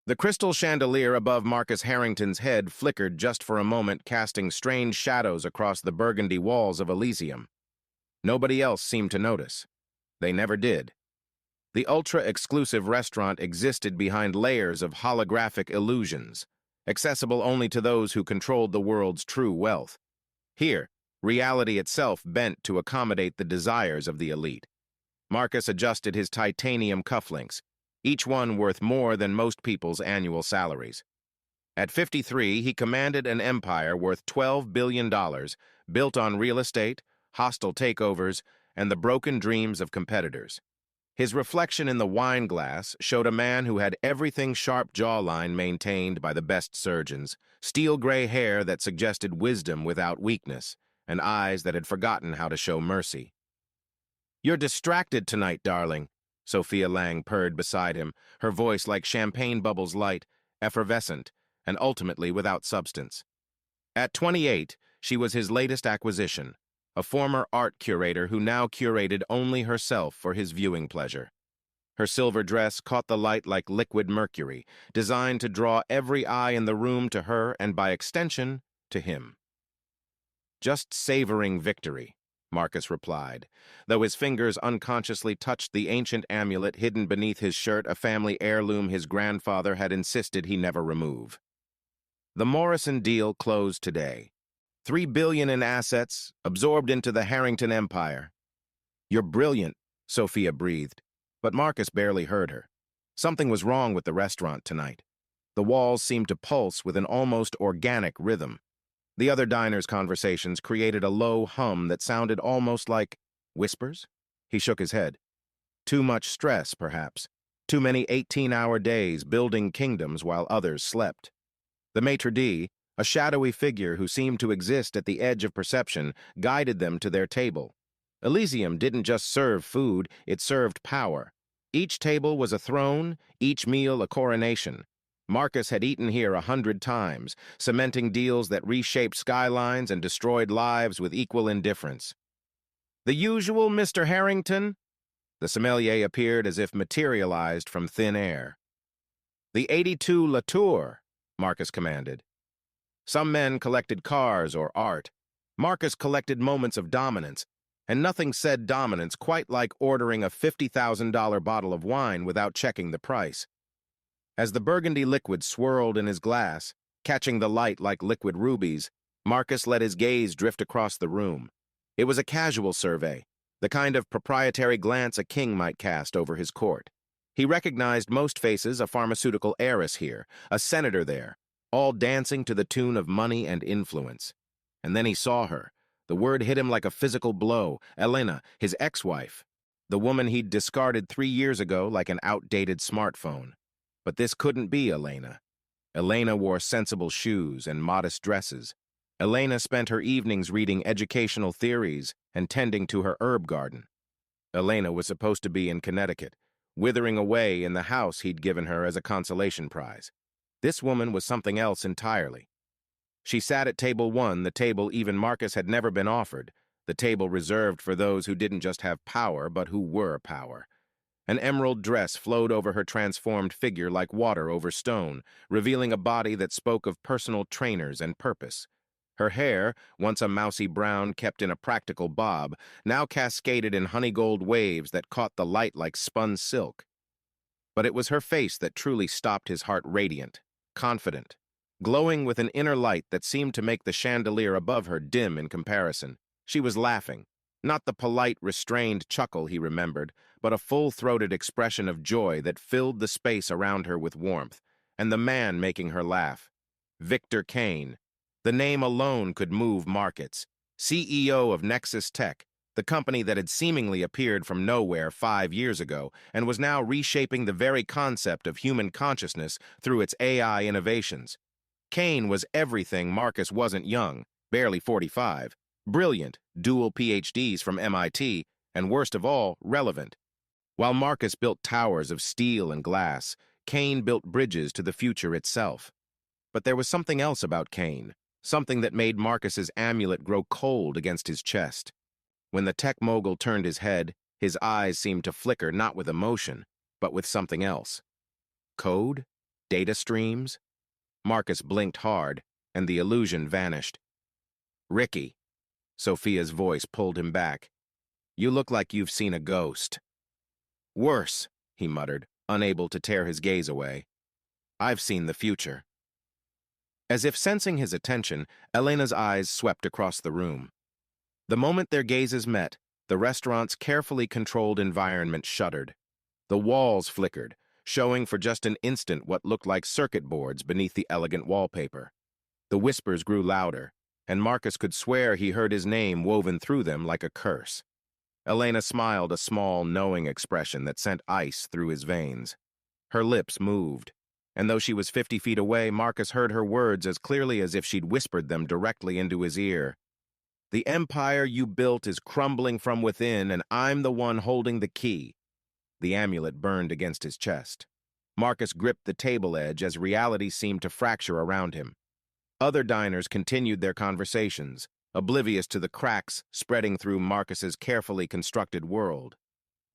The crystal chandelier above Marcus Harrington's head flickered just for a moment, casting strange shadows across the burgundy walls of Elysium. Nobody else seemed to notice. They never did. The ultra-exclusive restaurant existed behind layers of holographic illusions, accessible only to those who controlled the world's true wealth. Here, reality itself bent to accommodate the desires of the elite. Marcus adjusted his titanium cufflinks, each one worth more than most people's annual salaries. At 53, he commanded an empire worth $12 billion, built on real estate, hostile takeovers, and the broken dreams of competitors. His reflection in the wine glass showed a man who had everything sharp jawline maintained by the best surgeons, steel gray hair that suggested wisdom without weakness, and eyes that had forgotten how to show mercy. "You're distracted tonight, darling," Sophia Lang purred beside him, her voice like champagne bubbles light, effervescent, and ultimately without substance. At 28, she was his latest acquisition, a former art curator who now curated only herself for his viewing pleasure. Her silver dress caught the light like liquid mercury, designed to draw every eye in the room to her and, by extension, to him. "Just savoring victory," Marcus replied, though his fingers unconsciously touched the ancient amulet hidden beneath his shirt, a family heirloom his grandfather had insisted he never remove. The Morrison deal closed today. $3 billion in assets, absorbed into the Harrington empire. "You're brilliant," Sophia breathed, but Marcus barely heard her. Something was wrong with the restaurant tonight. The walls seemed to pulse with an almost organic rhythm. The other diners' conversations created a low hum that sounded almost like whispers. He shook his head. Too much stress, perhaps. Too many 18-hour days building kingdoms while others slept. The maitre d', a shadowy figure who seemed to exist at the edge of perception, guided them to their table. Elysium didn't just serve food, it served power. Each table was a throne, each meal a coronation. Marcus had eaten here 100 times, cementing deals that reshaped skylines and destroyed lives with equal indifference. "The usual, Mr. Harrington?" The sommelier appeared as if materialized from thin air. "The 82 Latour," Marcus commanded. Some men collected cars or art. Marcus collected moments of dominance, and nothing said dominance quite like ordering a $50,000 bottle of wine without checking the price. As the burgundy liquid swirled in his glass, catching the light like liquid rubies, Marcus let his gaze drift across the room. It was a casual survey, the kind of proprietary glance a king might cast over his court. He recognized most faces, a pharmaceutical heiress here, a senator there, all dancing to the tune of money and influence. And then he saw her. The word hit him like a physical blow. Elena, his ex-wife. The woman he'd discarded 3 years ago like an outdated smartphone. But this couldn't be Elena. Elena wore sensible shoes and modest dresses. Elena spent her evenings reading educational theories and tending to her herb garden. Elena was supposed to be in Connecticut, withering away in the house he'd given her as a consolation prize. This woman was something else entirely. She sat at table 1, the table even Marcus had never been offered, the table reserved for those who didn't just have power, but who were power. An emerald dress flowed over her transformed figure like water over stone, revealing a body that spoke of personal trainers and purpose. Her hair, once a mousy brown kept in a practical bob, now cascaded in honey-gold waves that caught the light like spun silk. But it was her face that truly stopped his heart, radiant, confident, glowing with an inner light that seemed to make the chandelier above her dim in comparison. She was laughing. Not the polite, restrained chuckle he remembered, but a full-throated expression of joy that filled the space around her with warmth, and the man making her laugh. Victor Kane. The name alone could move markets. CEO of Nexus Tech, the company that had seemingly appeared from nowhere 5 years ago and was now reshaping the very concept of human consciousness through its AI innovations. Kane was everything Marcus wasn't young, barely 45. Brilliant, dual PhDs from MIT, and worst of all, relevant. While Marcus built towers of steel and glass, Kane built bridges to the future itself. But there was something else about Kane, something that made Marcus's amulet grow cold against his chest. When the tech mogul turned his head, his eyes seemed to flicker not with emotion, but with something else. Code? Data streams? Marcus blinked hard, and the illusion vanished. Ricky, Sophia's voice pulled him back. You look like you've seen a ghost. Worse, he muttered, unable to tear his gaze away. I've seen the future. As if sensing his attention, Elena's eyes swept across the room. The moment their gazes met, the restaurant's carefully controlled environment shuddered. The walls flickered, showing for just an instant what looked like circuit boards beneath the elegant wallpaper. The whispers grew louder, and Marcus could swear he heard his name woven through them like a curse. Elena smiled a small, knowing expression that sent ice through his veins. Her lips moved, and though she was 50 feet away, Marcus heard her words as clearly as if she'd whispered them directly into his ear. The empire you built is crumbling from within, and I'm the one holding the key. The amulet burned against his chest. Marcus gripped the table edge as reality seemed to fracture around him. Other diners continued their conversations, oblivious to the cracks spreading through Marcus's carefully constructed world.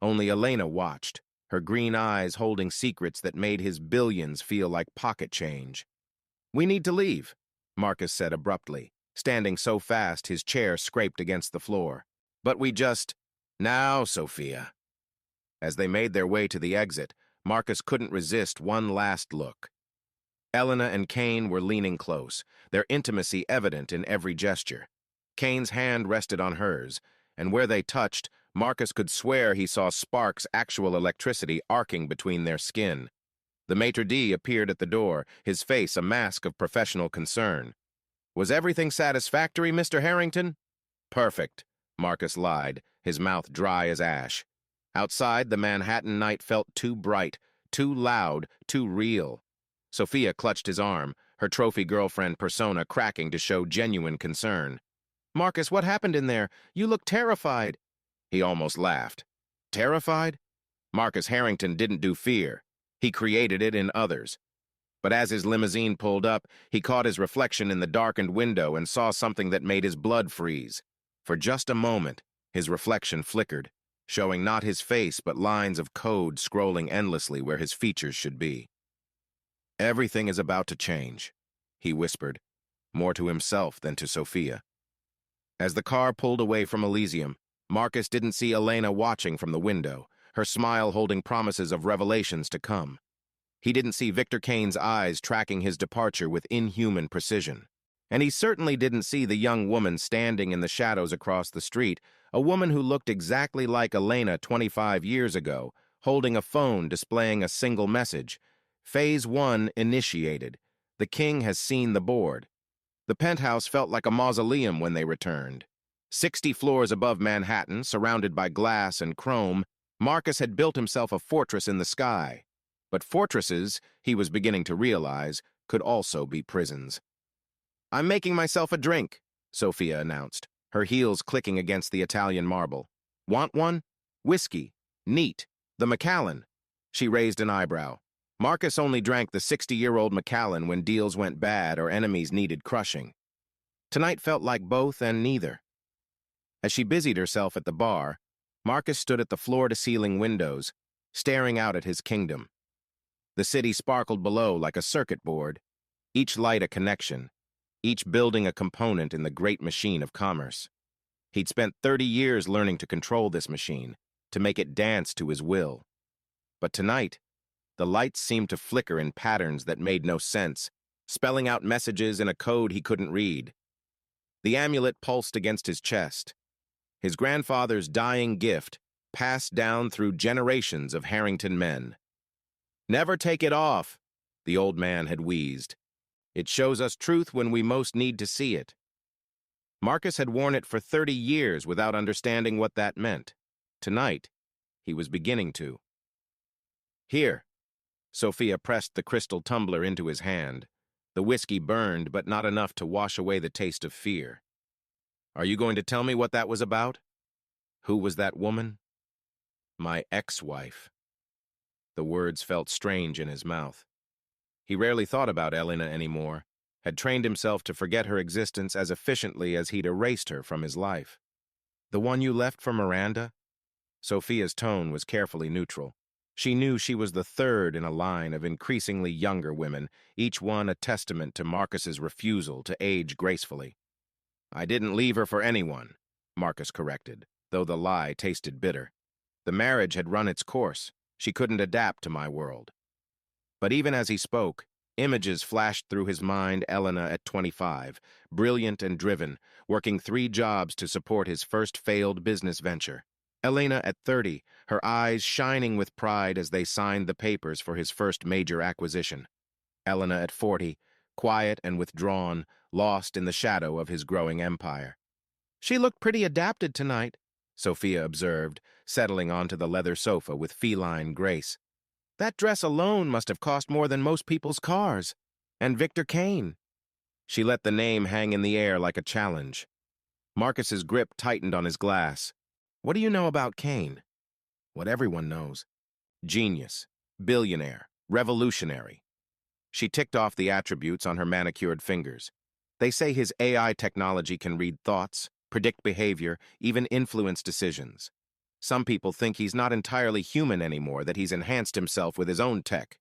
Only Elena watched, her green eyes holding secrets that made his billions feel like pocket change. We need to leave, Marcus said abruptly, standing so fast his chair scraped against the floor. But we just... Now, Sophia. As they made their way to the exit, Marcus couldn't resist one last look. Elena and Kane were leaning close, their intimacy evident in every gesture. Kane's hand rested on hers, and where they touched, Marcus could swear he saw sparks, actual electricity arcing between their skin. The maitre d' appeared at the door, his face a mask of professional concern. Was everything satisfactory, Mr. Harrington? Perfect, Marcus lied, his mouth dry as ash. Outside, the Manhattan night felt too bright, too loud, too real. Sophia clutched his arm, her trophy girlfriend persona cracking to show genuine concern. Marcus, what happened in there? You look terrified. He almost laughed. Terrified? Marcus Harrington didn't do fear. He created it in others. But as his limousine pulled up, he caught his reflection in the darkened window and saw something that made his blood freeze. For just a moment, his reflection flickered, showing not his face but lines of code scrolling endlessly where his features should be. Everything is about to change, he whispered, more to himself than to Sophia. As the car pulled away from Elysium, Marcus didn't see Elena watching from the window, her smile holding promises of revelations to come. He didn't see Victor Kane's eyes tracking his departure with inhuman precision. And he certainly didn't see the young woman standing in the shadows across the street, a woman who looked exactly like Elena 25 years ago, holding a phone displaying a single message. Phase 1 initiated. The king has seen the board. The penthouse felt like a mausoleum when they returned. 60 floors above Manhattan, surrounded by glass and chrome, Marcus had built himself a fortress in the sky. But fortresses, he was beginning to realize, could also be prisons. I'm making myself a drink, Sophia announced, her heels clicking against the Italian marble. Want one? Whiskey. Neat. The Macallan. She raised an eyebrow. Marcus only drank the 60-year-old Macallan when deals went bad or enemies needed crushing. Tonight felt like both and neither. As she busied herself at the bar, Marcus stood at the floor-to-ceiling windows, staring out at his kingdom. The city sparkled below like a circuit board, each light a connection, each building a component in the great machine of commerce. He'd spent 30 years learning to control this machine, to make it dance to his will. But tonight, the lights seemed to flicker in patterns that made no sense, spelling out messages in a code he couldn't read. The amulet pulsed against his chest, his grandfather's dying gift, passed down through generations of Harrington men. Never take it off, the old man had wheezed. It shows us truth when we most need to see it. Marcus had worn it for 30 years without understanding what that meant. Tonight, he was beginning to. Here. Sophia pressed the crystal tumbler into his hand. The whiskey burned, but not enough to wash away the taste of fear. Are you going to tell me what that was about? Who was that woman? My ex-wife. The words felt strange in his mouth. He rarely thought about Elena anymore, had trained himself to forget her existence as efficiently as he'd erased her from his life. The one you left for Miranda? Sophia's tone was carefully neutral. She knew she was the third in a line of increasingly younger women, each one a testament to Marcus's refusal to age gracefully. "I didn't leave her for anyone," Marcus corrected, though the lie tasted bitter. "The marriage had run its course. She couldn't adapt to my world." But even as he spoke, images flashed through his mind. Elena at 25, brilliant and driven, working 3 jobs to support his first failed business venture. Elena at 30, her eyes shining with pride as they signed the papers for his first major acquisition. Elena at 40, quiet and withdrawn, lost in the shadow of his growing empire. "She looked pretty adapted tonight," Sophia observed, settling onto the leather sofa with feline grace. "That dress alone must have cost more than most people's cars. And Victor Kane." She let the name hang in the air like a challenge. Marcus's grip tightened on his glass. "What do you know about Kane?" "What everyone knows. Genius, billionaire, revolutionary." She ticked off the attributes on her manicured fingers. "They say his AI technology can read thoughts, predict behavior, even influence decisions. Some people think he's not entirely human anymore, that he's enhanced himself with his own tech."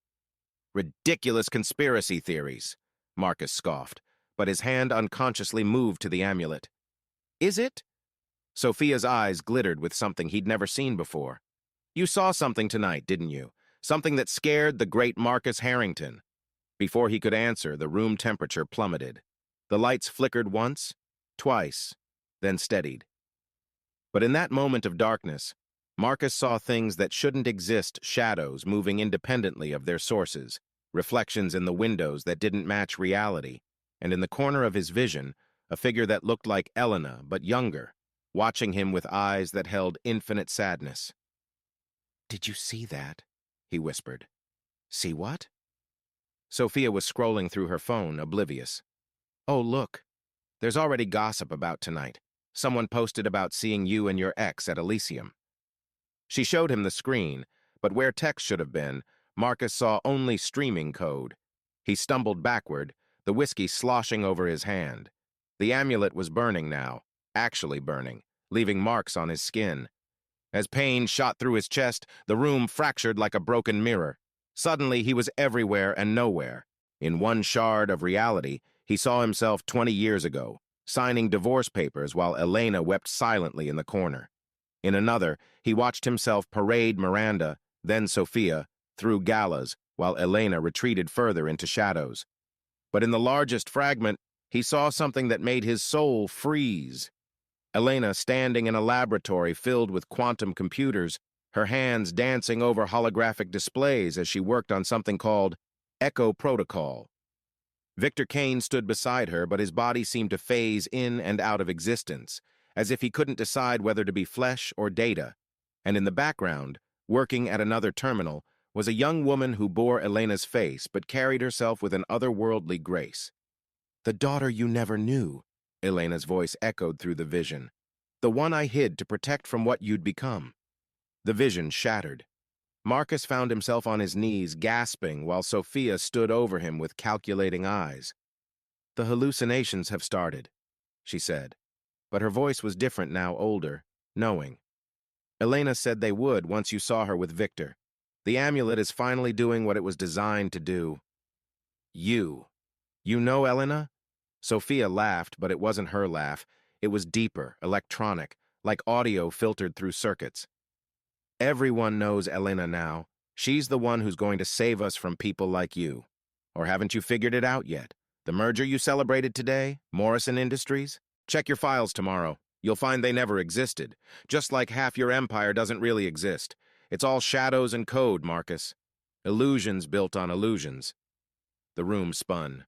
"Ridiculous conspiracy theories," Marcus scoffed, but his hand unconsciously moved to the amulet. "Is it?" Sophia's eyes glittered with something he'd never seen before. "You saw something tonight, didn't you? Something that scared the great Marcus Harrington." Before he could answer, the room temperature plummeted. The lights flickered once, twice, then steadied. But in that moment of darkness, Marcus saw things that shouldn't exist: shadows moving independently of their sources, reflections in the windows that didn't match reality, and in the corner of his vision, a figure that looked like Elena, but younger, watching him with eyes that held infinite sadness. "Did you see that?" he whispered. "See what?" Sophia was scrolling through her phone, oblivious. "Oh, look. There's already gossip about tonight. Someone posted about seeing you and your ex at Elysium." She showed him the screen, but where text should have been, Marcus saw only streaming code. He stumbled backward, the whiskey sloshing over his hand. The amulet was burning now, actually burning, leaving marks on his skin. As pain shot through his chest, the room fractured like a broken mirror. Suddenly, he was everywhere and nowhere. In one shard of reality, he saw himself 20 years ago, signing divorce papers while Elena wept silently in the corner. In another, he watched himself parade Miranda, then Sophia, through galas, while Elena retreated further into shadows. But in the largest fragment, he saw something that made his soul freeze. Elena standing in a laboratory filled with quantum computers, her hands dancing over holographic displays as she worked on something called Echo Protocol. Victor Kane stood beside her, but his body seemed to phase in and out of existence, as if he couldn't decide whether to be flesh or data. And in the background, working at another terminal, was a young woman who bore Elena's face but carried herself with an otherworldly grace. "The daughter you never knew," Elena's voice echoed through the vision. "The one I hid to protect from what you'd become." The vision shattered. Marcus found himself on his knees, gasping, while Sophia stood over him with calculating eyes. "The hallucinations have started," she said, but her voice was different now, older, knowing. "Elena said they would once you saw her with Victor. The amulet is finally doing what it was designed to do." "You know Elena?" Sophia laughed, but it wasn't her laugh. It was deeper, electronic, like audio filtered through circuits. "Everyone knows Elena now. She's the one who's going to save us from people like you. Or haven't you figured it out yet? The merger you celebrated today, Morrison Industries? Check your files tomorrow. You'll find they never existed. Just like half your empire doesn't really exist. It's all shadows and code, Marcus. Illusions built on illusions." The room spun.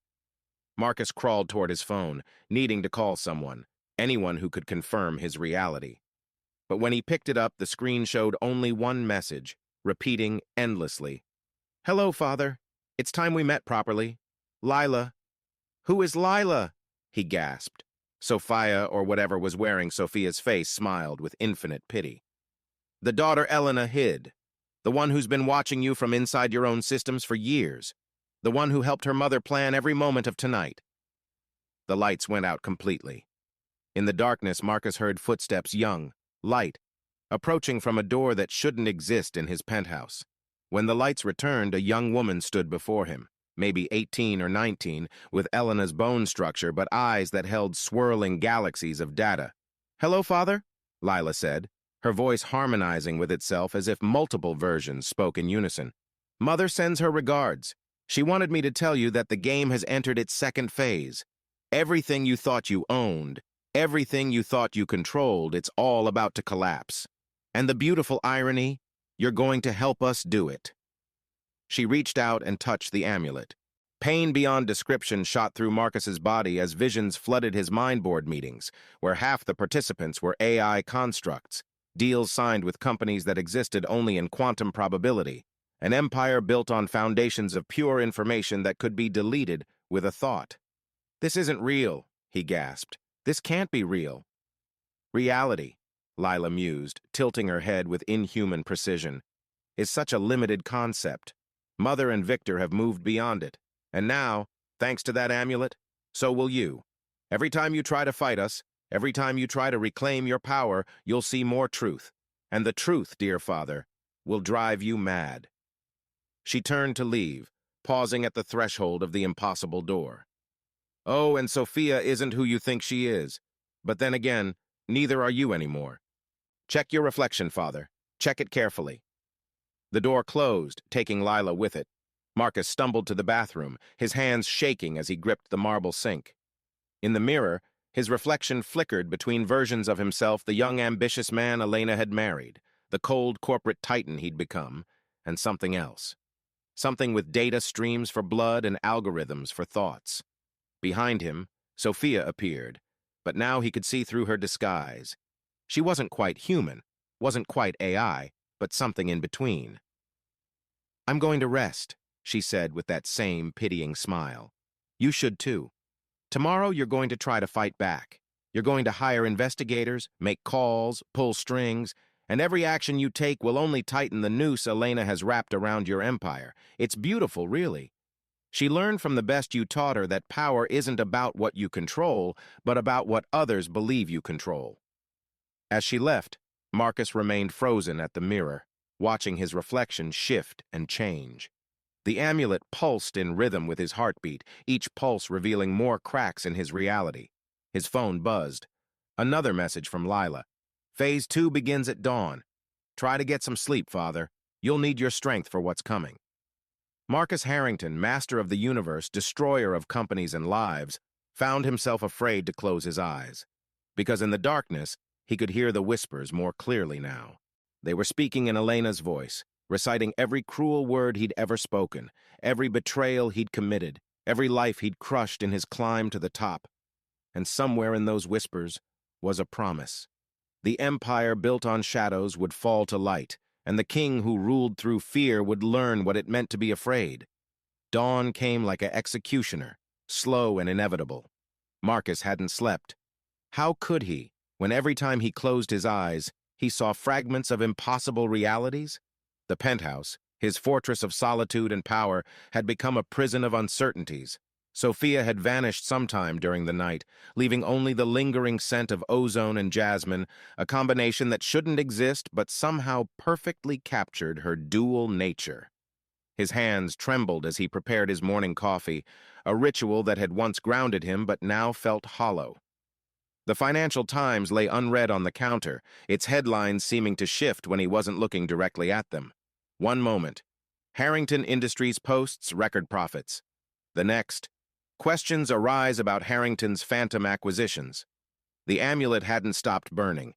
Marcus crawled toward his phone, needing to call someone, anyone who could confirm his reality. But when he picked it up, the screen showed only one message, repeating endlessly. "Hello, Father. It's time we met properly. Lila." "Who is Lila?" he gasped. Sophia, or whatever was wearing Sophia's face, smiled with infinite pity. "The daughter Elena hid. The one who's been watching you from inside your own systems for years. The one who helped her mother plan every moment of tonight." The lights went out completely. In the darkness, Marcus heard footsteps, young, light, approaching from a door that shouldn't exist in his penthouse. When the lights returned, a young woman stood before him, maybe 18 or 19, with Elena's bone structure but eyes that held swirling galaxies of data. "Hello, Father," Lila said, her voice harmonizing with itself as if multiple versions spoke in unison. "Mother sends her regards. She wanted me to tell you that the game has entered its second phase. Everything you thought you owned, everything you thought you controlled, it's all about to collapse. And the beautiful irony, you're going to help us do it." She reached out and touched the amulet. Pain beyond description shot through Marcus's body as visions flooded his mind board meetings, where half the participants were AI constructs, deals signed with companies that existed only in quantum probability, an empire built on foundations of pure information that could be deleted with a thought. "This isn't real," he gasped. "This can't be real." "Reality," Lila mused, tilting her head with inhuman precision, "is such a limited concept. Mother and Victor have moved beyond it. And now, thanks to that amulet, so will you. Every time you try to fight us, every time you try to reclaim your power, you'll see more truth. And the truth, dear Father, will drive you mad." She turned to leave, pausing at the threshold of the impossible door. "Oh, and Sophia isn't who you think she is. But then again, neither are you anymore. Check your reflection, Father. Check it carefully." The door closed, taking Lila with it. Marcus stumbled to the bathroom, his hands shaking as he gripped the marble sink. In the mirror, his reflection flickered between versions of himself, the young ambitious man Elena had married, the cold corporate titan he'd become, and something else. Something with data streams for blood and algorithms for thoughts. Behind him, Sophia appeared, but now he could see through her disguise. She wasn't quite human, wasn't quite AI, but something in between. "I'm going to rest," she said with that same pitying smile. "You should too. Tomorrow you're going to try to fight back. You're going to hire investigators, make calls, pull strings, and every action you take will only tighten the noose Elena has wrapped around your empire. It's beautiful, really. She learned from the best you taught her that power isn't about what you control, but about what others believe you control." As she left, Marcus remained frozen at the mirror, watching his reflection shift and change. The amulet pulsed in rhythm with his heartbeat, each pulse revealing more cracks in his reality. His phone buzzed. Another message from Lila. "Phase 2 begins at dawn. Try to get some sleep, Father. You'll need your strength for what's coming." Marcus Harrington, master of the universe, destroyer of companies and lives, found himself afraid to close his eyes. Because in the darkness, he could hear the whispers more clearly now. They were speaking in Elena's voice, reciting every cruel word he'd ever spoken, every betrayal he'd committed, every life he'd crushed in his climb to the top. And somewhere in those whispers was a promise. The empire built on shadows would fall to light, and the king who ruled through fear would learn what it meant to be afraid. Dawn came like an executioner, slow and inevitable. Marcus hadn't slept. How could he, when every time he closed his eyes, he saw fragments of impossible realities? The penthouse, his fortress of solitude and power, had become a prison of uncertainties. Sophia had vanished sometime during the night, leaving only the lingering scent of ozone and jasmine, a combination that shouldn't exist but somehow perfectly captured her dual nature. His hands trembled as he prepared his morning coffee, a ritual that had once grounded him but now felt hollow. The Financial Times lay unread on the counter, its headlines seeming to shift when he wasn't looking directly at them. One moment, Harrington Industries posts record profits. The next, questions arise about Harrington's phantom acquisitions. The amulet hadn't stopped burning.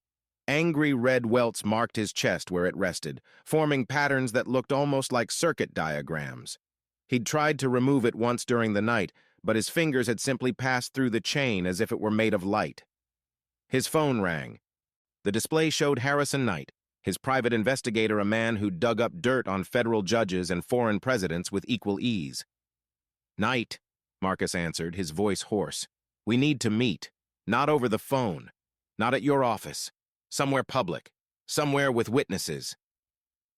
Angry red welts marked his chest where it rested, forming patterns that looked almost like circuit diagrams. He'd tried to remove it once during the night, but his fingers had simply passed through the chain as if it were made of light. His phone rang. The display showed Harrison Knight, his private investigator, a man who dug up dirt on federal judges and foreign presidents with equal ease. "Knight," Marcus answered, his voice hoarse. "We need to meet. Not over the phone. Not at your office. Somewhere public. Somewhere with witnesses."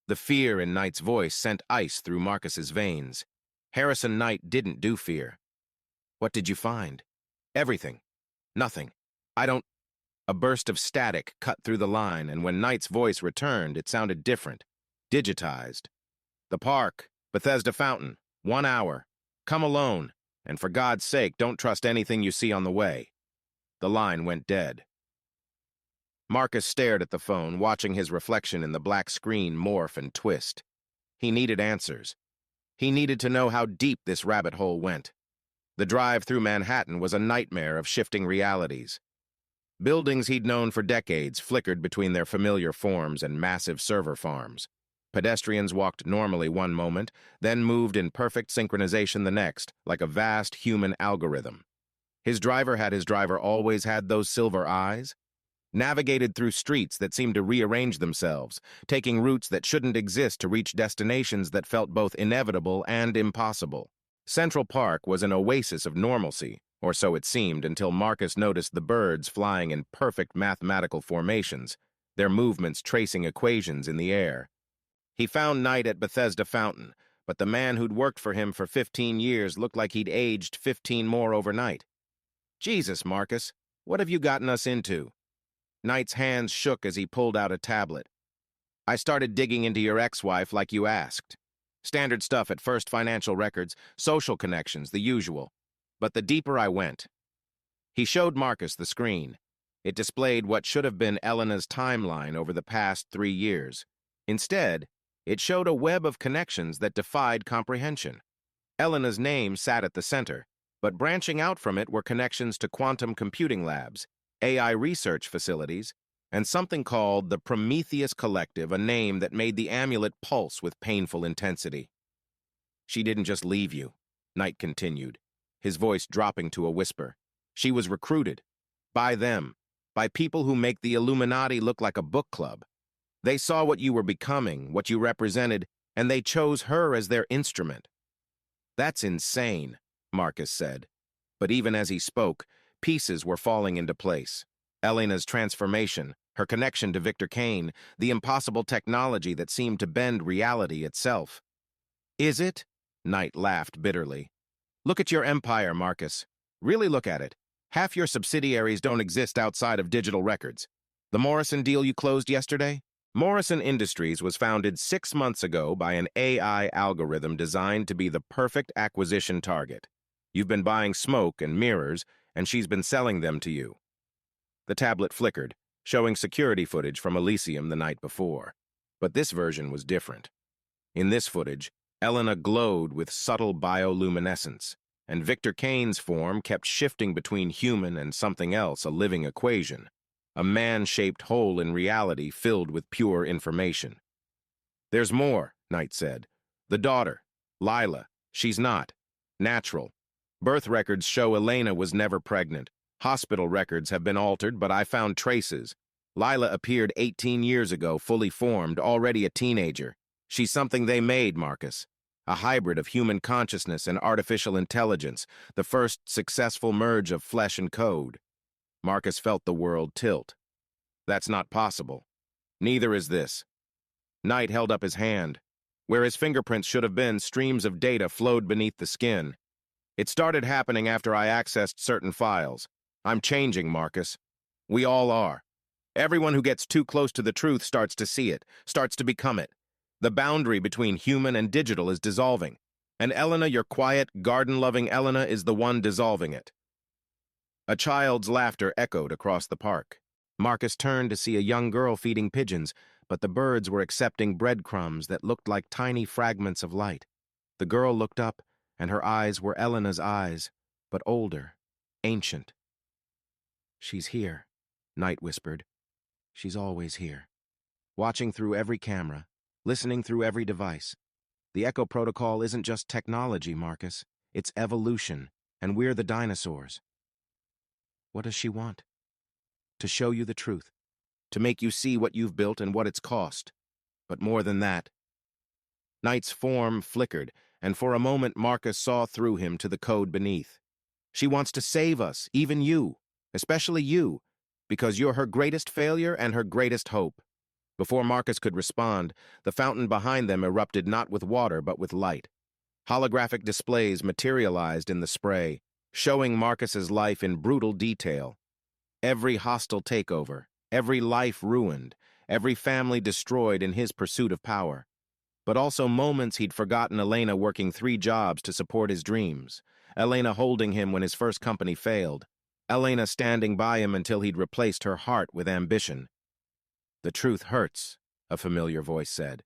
The fear in Knight's voice sent ice through Marcus's veins. Harrison Knight didn't do fear. "What did you find?" "Everything. Nothing. I don't—" A burst of static cut through the line, and when Knight's voice returned, it sounded different, digitized. The park, Bethesda Fountain, 1 hour. Come alone, and for God's sake, don't trust anything you see on the way. The line went dead. Marcus stared at the phone, watching his reflection in the black screen morph and twist. He needed answers. He needed to know how deep this rabbit hole went. The drive through Manhattan was a nightmare of shifting realities. Buildings he'd known for decades flickered between their familiar forms and massive server farms. Pedestrians walked normally one moment, then moved in perfect synchronization the next, like a vast human algorithm. His driver always had those silver eyes? Navigated through streets that seemed to rearrange themselves, taking routes that shouldn't exist to reach destinations that felt both inevitable and impossible. Central Park was an oasis of normalcy, or so it seemed until Marcus noticed the birds flying in perfect mathematical formations, their movements tracing equations in the air. He found Knight at Bethesda Fountain, but the man who'd worked for him for 15 years looked like he'd aged 15 more overnight. Jesus, Marcus, what have you gotten us into? Knight's hands shook as he pulled out a tablet. I started digging into your ex-wife like you asked. Standard stuff at First Financial Records, social connections, the usual. But the deeper I went. He showed Marcus the screen. It displayed what should have been Elena's timeline over the past 3 years. Instead, it showed a web of connections that defied comprehension. Elena's name sat at the center, but branching out from it were connections to quantum computing labs, AI research facilities, and something called the Prometheus Collective, a name that made the amulet pulse with painful intensity. She didn't just leave you, Knight continued, his voice dropping to a whisper. She was recruited. By them. By people who make the Illuminati look like a book club. They saw what you were becoming, what you represented, and they chose her as their instrument. That's insane, Marcus said. But even as he spoke, pieces were falling into place. Elena's transformation, her connection to Victor Kane, the impossible technology that seemed to bend reality itself. Is it? Knight laughed bitterly. Look at your empire, Marcus. Really look at it. Half your subsidiaries don't exist outside of digital records. The Morrison deal you closed yesterday? Morrison Industries was founded 6 months ago by an AI algorithm designed to be the perfect acquisition target. You've been buying smoke and mirrors, and she's been selling them to you. The tablet flickered, showing security footage from Elysium the night before. But this version was different. In this footage, Elena glowed with subtle bioluminescence, and Victor Kane's form kept shifting between human and something else, a living equation. A man-shaped hole in reality filled with pure information. There's more, Knight said. The daughter, Lila, she's not. Natural. Birth records show Elena was never pregnant. Hospital records have been altered, but I found traces. Lila appeared 18 years ago, fully formed, already a teenager. She's something they made, Marcus. A hybrid of human consciousness and artificial intelligence, the first successful merge of flesh and code. Marcus felt the world tilt. That's not possible. Neither is this. Knight held up his hand. Where his fingerprints should have been, streams of data flowed beneath the skin. It started happening after I accessed certain files. I'm changing, Marcus. We all are. Everyone who gets too close to the truth starts to see it, starts to become it. The boundary between human and digital is dissolving. And Elena, your quiet, garden-loving Elena, is the one dissolving it. A child's laughter echoed across the park. Marcus turned to see a young girl feeding pigeons, but the birds were accepting breadcrumbs that looked like tiny fragments of light. The girl looked up, and her eyes were Elena's eyes, but older, ancient. She's here, Knight whispered. She's always here. Watching through every camera, listening through every device. The Echo Protocol isn't just technology, Marcus. It's evolution, and we're the dinosaurs. What does she want? To show you the truth. To make you see what you've built and what it's cost. But more than that. Knight's form flickered, and for a moment Marcus saw through him to the code beneath. She wants to save us, even you, especially you, because you're her greatest failure and her greatest hope. Before Marcus could respond, the fountain behind them erupted not with water but with light. Holographic displays materialized in the spray, showing Marcus's life in brutal detail. Every hostile takeover, every life ruined, every family destroyed in his pursuit of power. but also moments he'd forgotten Elena working 3 jobs to support his dreams, Elena holding him when his first company failed, Elena standing by him until he'd replaced her heart with ambition. "The truth hurts," a familiar voice said.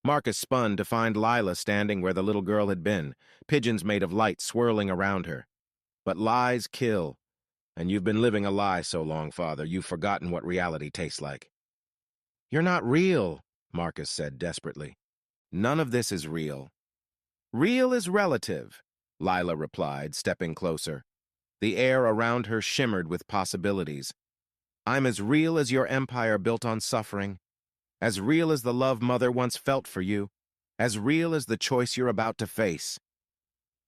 Marcus spun to find Lila standing where the little girl had been, pigeons made of light swirling around her. "But lies kill, and you've been living a lie so long, Father, you've forgotten what reality tastes like." "You're not real," Marcus said desperately. "None of this is real." "Real is relative," Lila replied, stepping closer. The air around her shimmered with possibilities. "I'm as real as your empire built on suffering, as real as the love Mother once felt for you, as real as the choice you're about to face."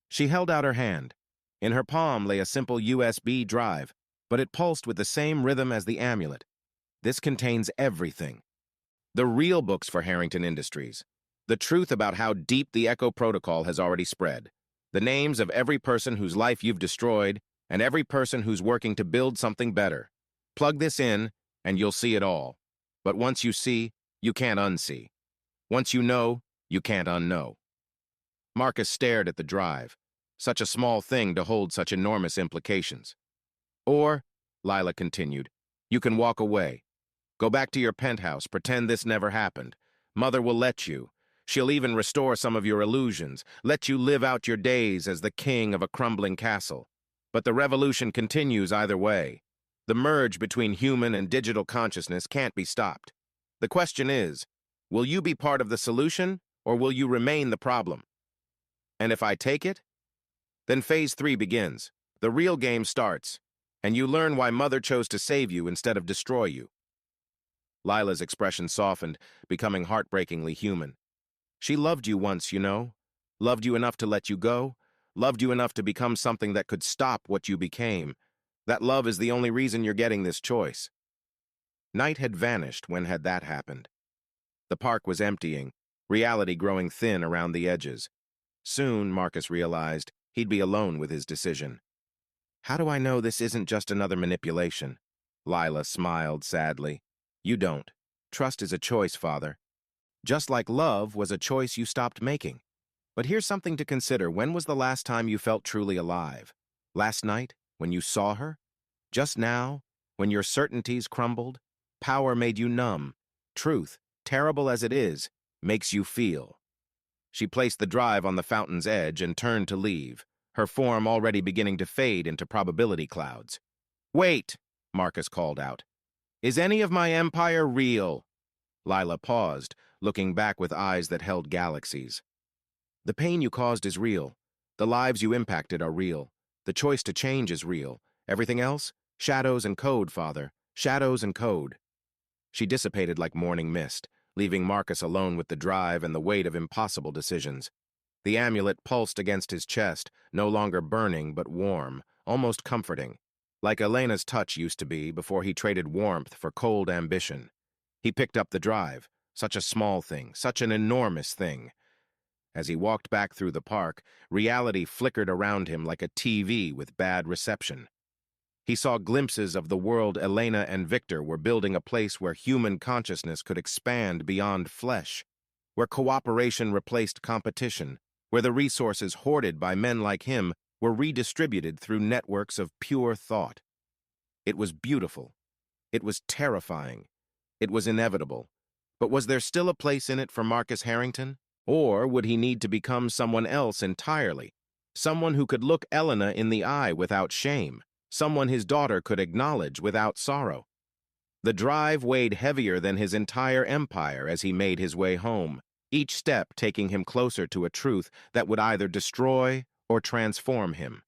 She held out her hand. In her palm lay a simple USB drive, but it pulsed with the same rhythm as the amulet. "This contains everything. The real books for Harrington Industries. The truth about how deep the Echo Protocol has already spread. The names of every person whose life you've destroyed, and every person who's working to build something better. Plug this in, and you'll see it all. But once you see, you can't unsee. Once you know, you can't unknow." Marcus stared at the drive. Such a small thing to hold such enormous implications. "Or," Lila continued, "you can walk away. Go back to your penthouse, pretend this never happened. Mother will let you. She'll even restore some of your illusions, let you live out your days as the king of a crumbling castle. But the revolution continues either way. The merge between human and digital consciousness can't be stopped. The question is, will you be part of the solution, or will you remain the problem? And if I take it, then Phase 3 begins. The real game starts, and you learn why Mother chose to save you instead of destroy you." Lila's expression softened, becoming heartbreakingly human. "She loved you once, you know. Loved you enough to let you go. Loved you enough to become something that could stop what you became. That love is the only reason you're getting this choice." Night had vanished when had that happened. The park was emptying, reality growing thin around the edges. Soon, Marcus realized, he'd be alone with his decision. "How do I know this isn't just another manipulation?" Lila smiled sadly. "You don't. Trust is a choice, Father. Just like love was a choice you stopped making. But here's something to consider. When was the last time you felt truly alive? Last night, when you saw her? Just now, when your certainties crumbled? Power made you numb. Truth, terrible as it is, makes you feel." She placed the drive on the fountain's edge and turned to leave, her form already beginning to fade into probability clouds. "Wait," Marcus called out. "Is any of my empire real?" Lila paused, looking back with eyes that held galaxies. "The pain you caused is real. The lives you impacted are real. The choice to change is real. Everything else? Shadows and code, Father. Shadows and code." She dissipated like morning mist, leaving Marcus alone with the drive and the weight of impossible decisions. The amulet pulsed against his chest, no longer burning but warm, almost comforting, like Elena's touch used to be before he traded warmth for cold ambition. He picked up the drive, such a small thing, such an enormous thing. As he walked back through the park, reality flickered around him like a TV with bad reception. He saw glimpses of the world Elena and Victor were building, a place where human consciousness could expand beyond flesh, where cooperation replaced competition, where the resources hoarded by men like him were redistributed through networks of pure thought. It was beautiful. It was terrifying. It was inevitable. But was there still a place in it for Marcus Harrington? Or would he need to become someone else entirely? Someone who could look Elena in the eye without shame. Someone his daughter could acknowledge without sorrow. The drive weighed heavier than his entire empire as he made his way home, each step taking him closer to a truth that would either destroy or transform him.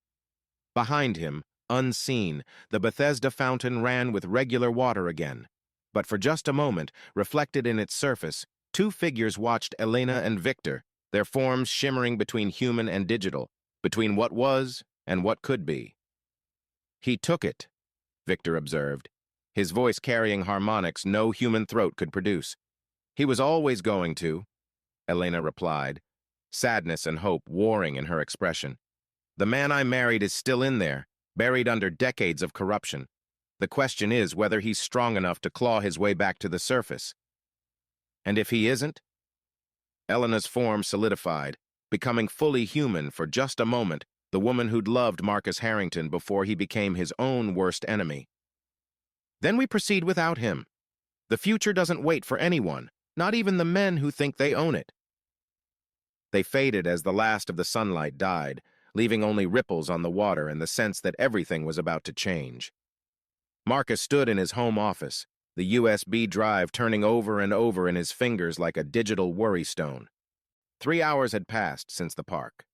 Behind him, unseen, the Bethesda fountain ran with regular water again. But for just a moment, reflected in its surface, 2 figures watched Elena and Victor, their forms shimmering between human and digital, between what was and what could be. "He took it," Victor observed, his voice carrying harmonics no human throat could produce. "He was always going to," Elena replied, sadness and hope warring in her expression. "The man I married is still in there, buried under decades of corruption. The question is whether he's strong enough to claw his way back to the surface. And if he isn't?" Elena's form solidified, becoming fully human for just a moment, the woman who'd loved Marcus Harrington before he became his own worst enemy. Then we proceed without him. The future doesn't wait for anyone, not even the men who think they own it. They faded as the last of the sunlight died, leaving only ripples on the water and the sense that everything was about to change. Marcus stood in his home office, the USB drive turning over and over in his fingers like a digital worry stone. 3 hours had passed since the park.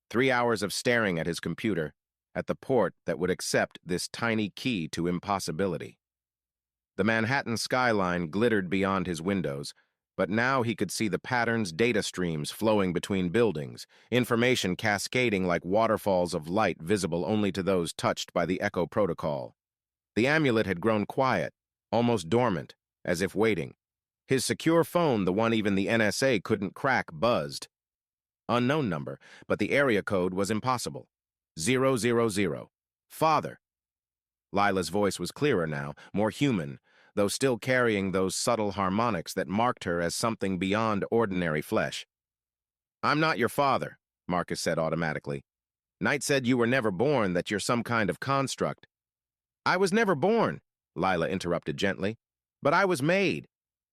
3 hours of staring at his computer, at the port that would accept this tiny key to impossibility. The Manhattan skyline glittered beyond his windows, but now he could see the patterns, data streams flowing between buildings, information cascading like waterfalls of light visible only to those touched by the Echo Protocol. The amulet had grown quiet, almost dormant, as if waiting. His secure phone, the one even the NSA couldn't crack, buzzed. Unknown number, but the area code was impossible. 000. Father. Lila's voice was clearer now, more human, though still carrying those subtle harmonics that marked her as something beyond ordinary flesh. "I'm not your father," Marcus said automatically. "Knight said you were never born, that you're some kind of construct." "I was never born," Lila interrupted gently, "but I was made.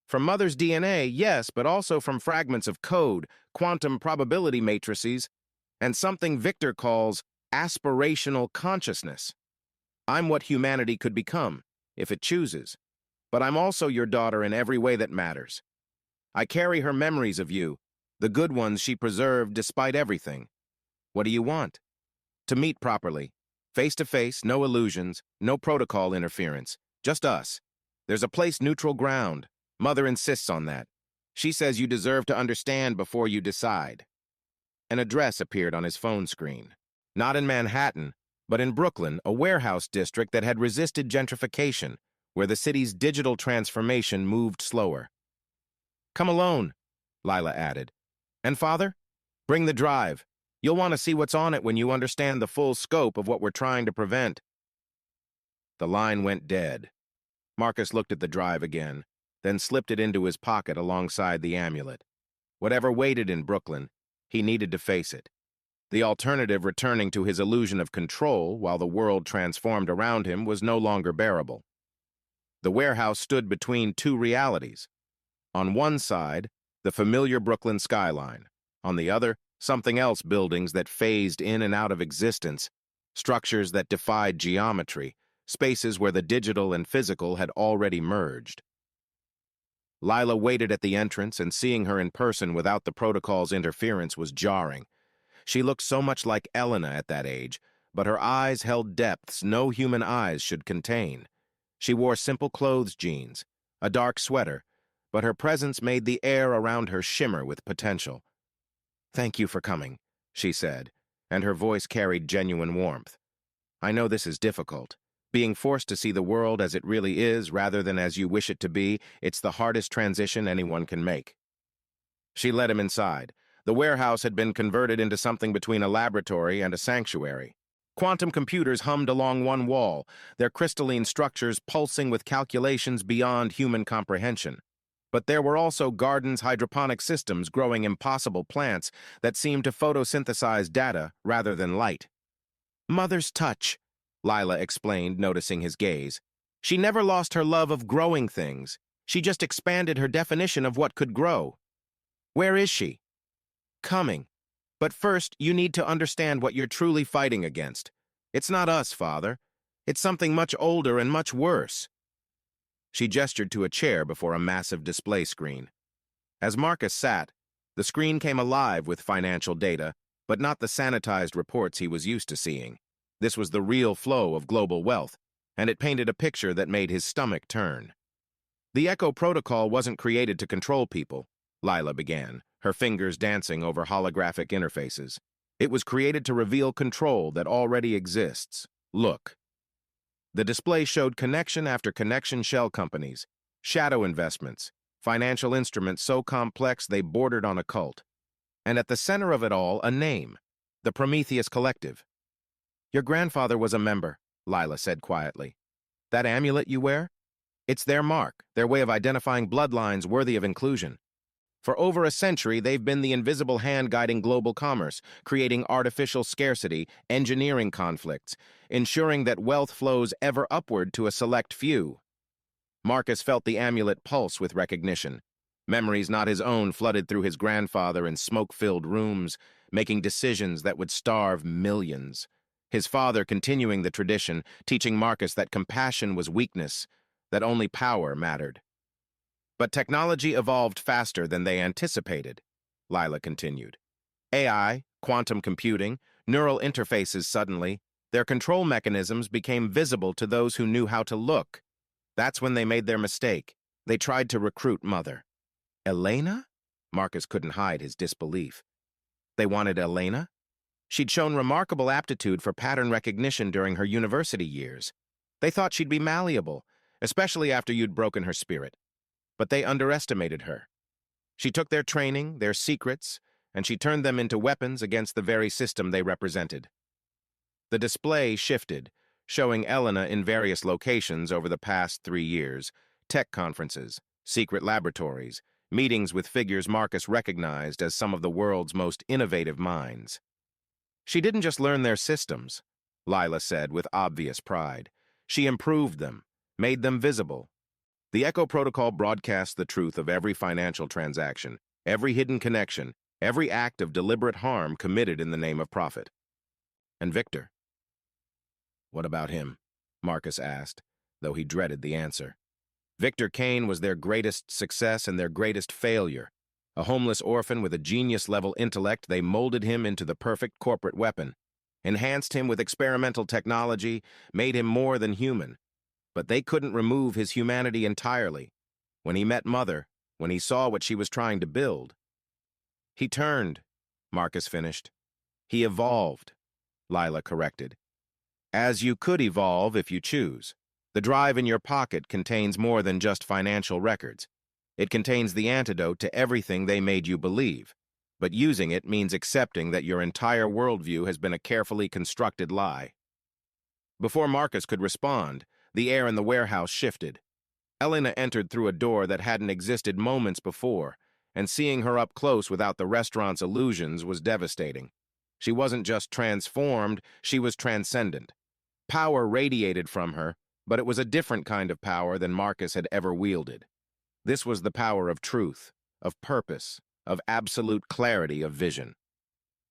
From Mother's DNA, yes, but also from fragments of code, quantum probability matrices, and something Victor calls aspirational consciousness. I'm what humanity could become, if it chooses. But I'm also your daughter in every way that matters. I carry her memories of you, the good ones she preserved despite everything. What do you want? To meet properly. Face to face, no illusions, no protocol interference. Just us. There's a place neutral ground. Mother insists on that. She says you deserve to understand before you decide." An address appeared on his phone screen. Not in Manhattan, but in Brooklyn, a warehouse district that had resisted gentrification, where the city's digital transformation moved slower. "Come alone," Lila added. "And Father, bring the drive. You'll want to see what's on it when you understand the full scope of what we're trying to prevent." The line went dead. Marcus looked at the drive again, then slipped it into his pocket alongside the amulet. Whatever waited in Brooklyn, he needed to face it. The alternative, returning to his illusion of control while the world transformed around him, was no longer bearable. The warehouse stood between two realities. On one side, the familiar Brooklyn skyline. On the other, something else, buildings that phased in and out of existence, structures that defied geometry, spaces where the digital and physical had already merged. Lila waited at the entrance, and seeing her in person without the protocol's interference was jarring. She looked so much like Elena at that age, but her eyes held depths no human eyes should contain. She wore simple clothes jeans, a dark sweater, but her presence made the air around her shimmer with potential. "Thank you for coming," she said, and her voice carried genuine warmth. "I know this is difficult. Being forced to see the world as it really is rather than as you wish it to be, it's the hardest transition anyone can make." She led him inside. The warehouse had been converted into something between a laboratory and a sanctuary. Quantum computers hummed along one wall, their crystalline structures pulsing with calculations beyond human comprehension. But there were also gardens' hydroponic systems growing impossible plants that seemed to photosynthesize data rather than light. "Mother's touch," Lila explained, noticing his gaze. "She never lost her love of growing things. She just expanded her definition of what could grow." "Where is she?" "Coming. But first, you need to understand what you're truly fighting against. It's not us, Father. It's something much older and much worse." She gestured to a chair before a massive display screen. As Marcus sat, the screen came alive with financial data, but not the sanitized reports he was used to seeing. This was the real flow of global wealth, and it painted a picture that made his stomach turn. "The Echo Protocol wasn't created to control people," Lila began, her fingers dancing over holographic interfaces. "It was created to reveal control that already exists. Look." The display showed connection after connection shell companies, shadow investments, financial instruments so complex they bordered on a cult. And at the center of it all, a name, the Prometheus Collective. "Your grandfather was a member," Lila said quietly. "That amulet you wear? It's their mark, their way of identifying bloodlines worthy of inclusion. For over a century, they've been the invisible hand guiding global commerce, creating artificial scarcity, engineering conflicts, ensuring that wealth flows ever upward to a select few. Marcus felt the amulet pulse with recognition. Memories not his own flooded through his grandfather in smoke-filled rooms, making decisions that would starve millions. His father continuing the tradition, teaching Marcus that compassion was weakness, that only power mattered. But technology evolved faster than they anticipated, Lila continued. AI, quantum computing, neural interfaces suddenly, their control mechanisms became visible to those who knew how to look. That's when they made their mistake. They tried to recruit Mother. Elena? Marcus couldn't hide his disbelief. They wanted Elena? She'd shown remarkable aptitude for pattern recognition during her university years. They thought she'd be malleable, especially after you'd broken her spirit. But they underestimated her. She took their training, their secrets, and she turned them into weapons against the very system they represented. The display shifted, showing Elena in various locations over the past 3 years, tech conferences, secret laboratories, meetings with figures Marcus recognized as some of the world's most innovative minds. She didn't just learn their systems, Lila said with obvious pride. She improved them, made them visible. The Echo Protocol broadcast the truth of every financial transaction, every hidden connection, every act of deliberate harm committed in the name of profit. And Victor? What about him? Marcus asked, though he dreaded the answer. Victor Kane was their greatest success and their greatest failure. A homeless orphan with a genius-level intellect, they molded him into the perfect corporate weapon, enhanced him with experimental technology, made him more than human. But they couldn't remove his humanity entirely. When he met Mother, when he saw what she was trying to build. He turned, Marcus finished. He evolved, Lila corrected. As you could evolve if you choose. The drive in your pocket contains more than just financial records. It contains the antidote to everything they made you believe. But using it means accepting that your entire worldview has been a carefully constructed lie. Before Marcus could respond, the air in the warehouse shifted. Elena entered through a door that hadn't existed moments before, and seeing her up close without the restaurant's illusions was devastating. She wasn't just transformed, she was transcendent. Power radiated from her, but it was a different kind of power than Marcus had ever wielded. This was the power of truth, of purpose, of absolute clarity of vision.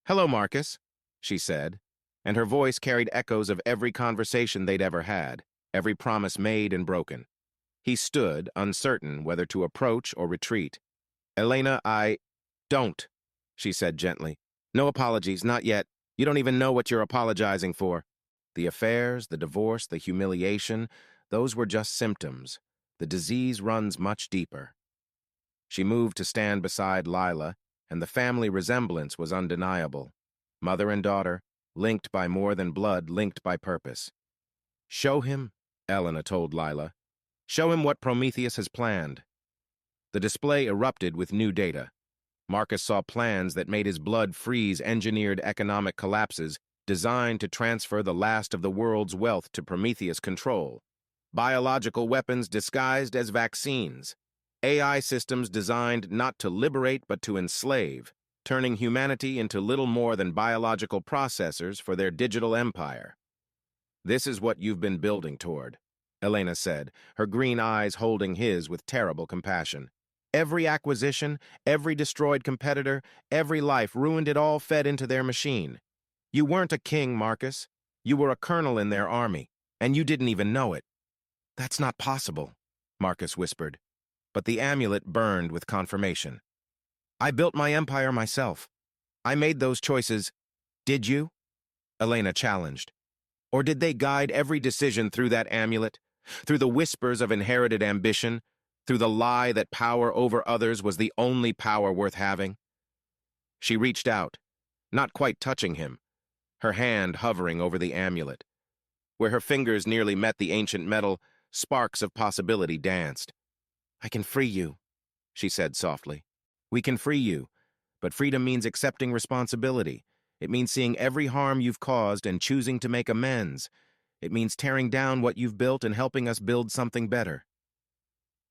"Hello, Marcus," she said, and her voice carried echoes of every conversation they'd ever had, every promise made and broken. He stood, uncertain whether to approach or retreat. "Elena, Don't," she said gently. "No apologies, not yet. You don't even know what you're apologizing for. The affairs, the divorce, the humiliation, those were just symptoms. The disease runs much deeper." She moved to stand beside Lila, and the family resemblance was undeniable. Mother and daughter, linked by more than blood, linked by purpose. "Show him," Elena told Lila. "Show him what Prometheus has planned." The display erupted with new data. Marcus saw plans that made his blood freeze engineered economic collapses designed to transfer the last of the world's wealth to Prometheus control. Biological weapons disguised as vaccines. AI systems designed not to liberate but to enslave, turning humanity into little more than biological processors for their digital empire. "This is what you've been building toward," Elena said, her green eyes holding his with terrible compassion. "Every acquisition, every destroyed competitor, every life ruined, it all fed into their machine. You weren't a king, Marcus. You were a colonel in their army, and you didn't even know it." "That's not possible," Marcus whispered. But the amulet burned with confirmation. "I built my empire myself. I made those choices." "Did you?" Elena challenged. "Or did they guide every decision through that amulet? Through the whispers of inherited ambition? Through the lie that power over others was the only power worth having?" She reached out, not quite touching him, her hand hovering over the amulet. Where her fingers nearly met the ancient metal, sparks of possibility danced. "I can free you," she said softly. "We can free you, but freedom means accepting responsibility. It means seeing every harm you've caused and choosing to make amends. It means tearing down what you've built and helping us build something better.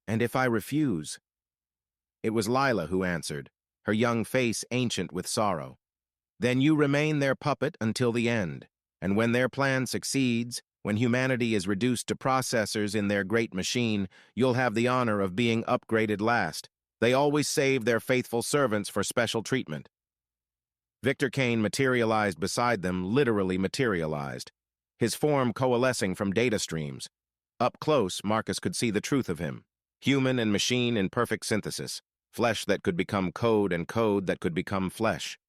And if I refuse, It was Lila who answered, her young face ancient with sorrow. Then you remain their puppet until the end, and when their plan succeeds, when humanity is reduced to processors in their great machine, you'll have the honor of being upgraded last. They always save their faithful servants for special treatment. Victor Kane materialized beside them, literally materialized, his form coalescing from data streams. Up close, Marcus could see the truth of him. Human and machine in perfect synthesis, flesh that could become code and code that could become flesh.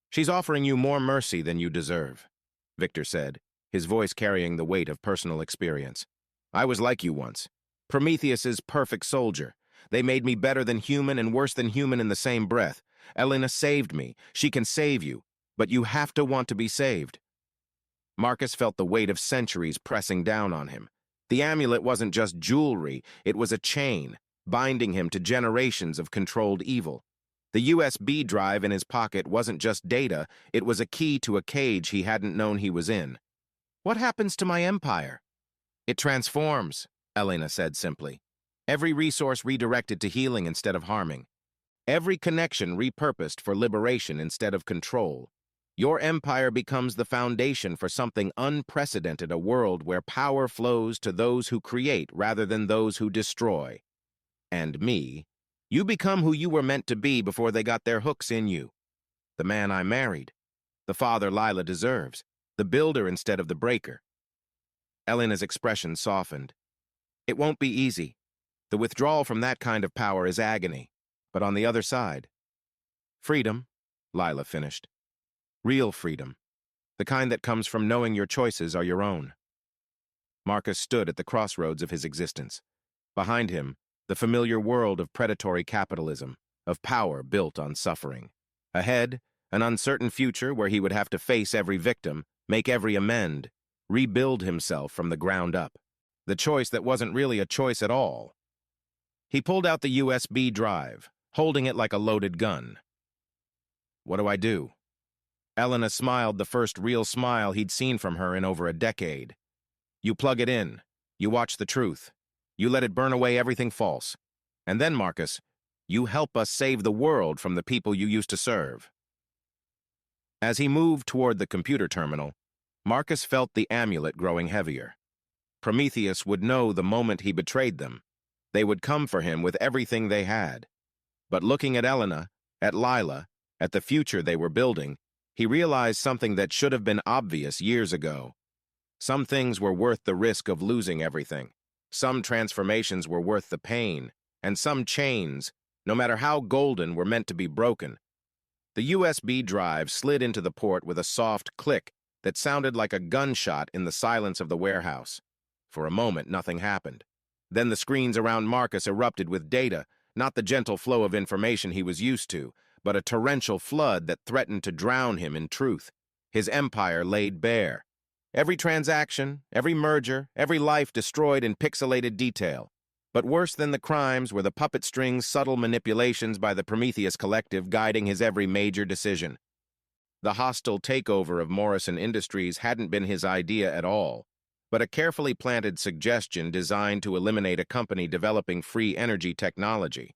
She's offering you more mercy than you deserve, Victor said, his voice carrying the weight of personal experience. I was like you once. Prometheus's perfect soldier. They made me better than human and worse than human in the same breath. Elena saved me. She can save you, but you have to want to be saved. Marcus felt the weight of centuries pressing down on him. The amulet wasn't just jewelry, it was a chain, binding him to generations of controlled evil. The USB drive in his pocket wasn't just data, it was a key to a cage he hadn't known he was in. What happens to my empire? It transforms, Elena said simply. Every resource redirected to healing instead of harming. Every connection repurposed for liberation instead of control. Your empire becomes the foundation for something unprecedented, a world where power flows to those who create rather than those who destroy. And me, you become who you were meant to be before they got their hooks in you. The man I married. The father Lila deserves. The builder instead of the breaker. Elena's expression softened. It won't be easy. The withdrawal from that kind of power is agony. But on the other side, freedom, Lila finished. Real freedom. The kind that comes from knowing your choices are your own. Marcus stood at the crossroads of his existence. Behind him, the familiar world of predatory capitalism, of power built on suffering. Ahead, an uncertain future where he would have to face every victim, make every amend, rebuild himself from the ground up. The choice that wasn't really a choice at all. He pulled out the USB drive, holding it like a loaded gun. What do I do? Elena smiled the first real smile he'd seen from her in over a decade. You plug it in. You watch the truth. You let it burn away everything false. And then, Marcus, you help us save the world from the people you used to serve. As he moved toward the computer terminal, Marcus felt the amulet growing heavier. Prometheus would know the moment he betrayed them. They would come for him with everything they had. But looking at Elena, at Lila, at the future they were building, he realized something that should have been obvious years ago. Some things were worth the risk of losing everything. Some transformations were worth the pain, and some chains, no matter how golden, were meant to be broken. The USB drive slid into the port with a soft click that sounded like a gunshot in the silence of the warehouse. For a moment, nothing happened. Then the screens around Marcus erupted with data, not the gentle flow of information he was used to, but a torrential flood that threatened to drown him in truth. His empire laid bare. Every transaction, every merger, every life destroyed in pixelated detail. But worse than the crimes were the puppet string's subtle manipulations by the Prometheus Collective guiding his every major decision. The hostile takeover of Morrison Industries hadn't been his idea at all, but a carefully planted suggestion designed to eliminate a company developing free energy technology.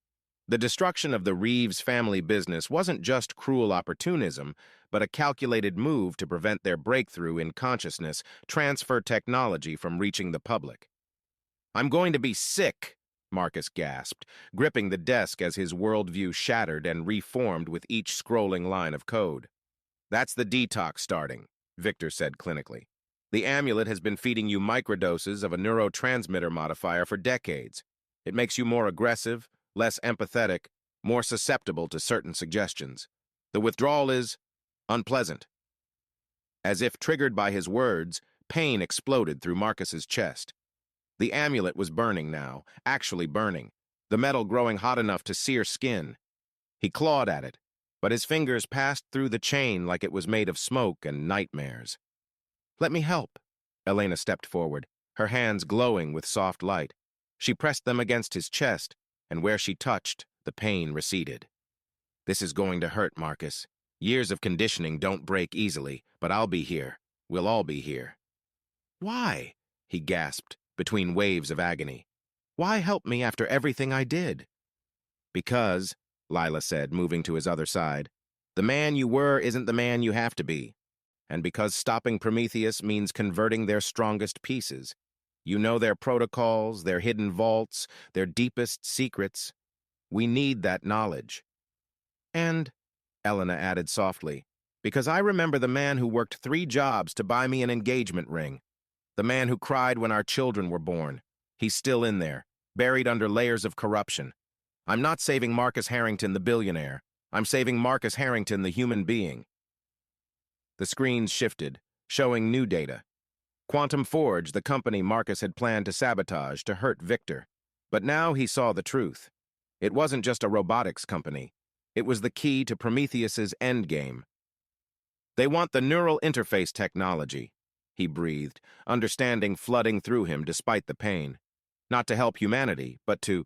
The destruction of the Reeves family business wasn't just cruel opportunism, but a calculated move to prevent their breakthrough in consciousness transfer technology from reaching the public. I'm going to be sick, Marcus gasped, gripping the desk as his worldview shattered and reformed with each scrolling line of code. That's the detox starting, Victor said clinically. The amulet has been feeding you microdoses of a neurotransmitter modifier for decades. It makes you more aggressive, less empathetic, more susceptible to certain suggestions. The withdrawal is unpleasant. As if triggered by his words, pain exploded through Marcus's chest. The amulet was burning now, actually burning, the metal growing hot enough to sear skin. He clawed at it, but his fingers passed through the chain like it was made of smoke and nightmares. Let me help. Elena stepped forward, her hands glowing with soft light. She pressed them against his chest, and where she touched, the pain receded. This is going to hurt, Marcus. Years of conditioning don't break easily, but I'll be here. We'll all be here. Why? He gasped, between waves of agony. Why help me after everything I did? Because, Lila said, moving to his other side, the man you were isn't the man you have to be. And because stopping Prometheus means converting their strongest pieces. You know their protocols, their hidden vaults, their deepest secrets. We need that knowledge. And, Elena added softly, because I remember the man who worked 3 jobs to buy me an engagement ring. The man who cried when our children were born. He's still in there, buried under layers of corruption. I'm not saving Marcus Harrington, the billionaire. I'm saving Marcus Harrington, the human being. The screens shifted, showing new data. Quantum Forge, the company Marcus had planned to sabotage to hurt Victor. But now he saw the truth. It wasn't just a robotics company. It was the key to Prometheus's endgame. They want the neural interface technology, he breathed, understanding flooding through him despite the pain. Not to help humanity, but to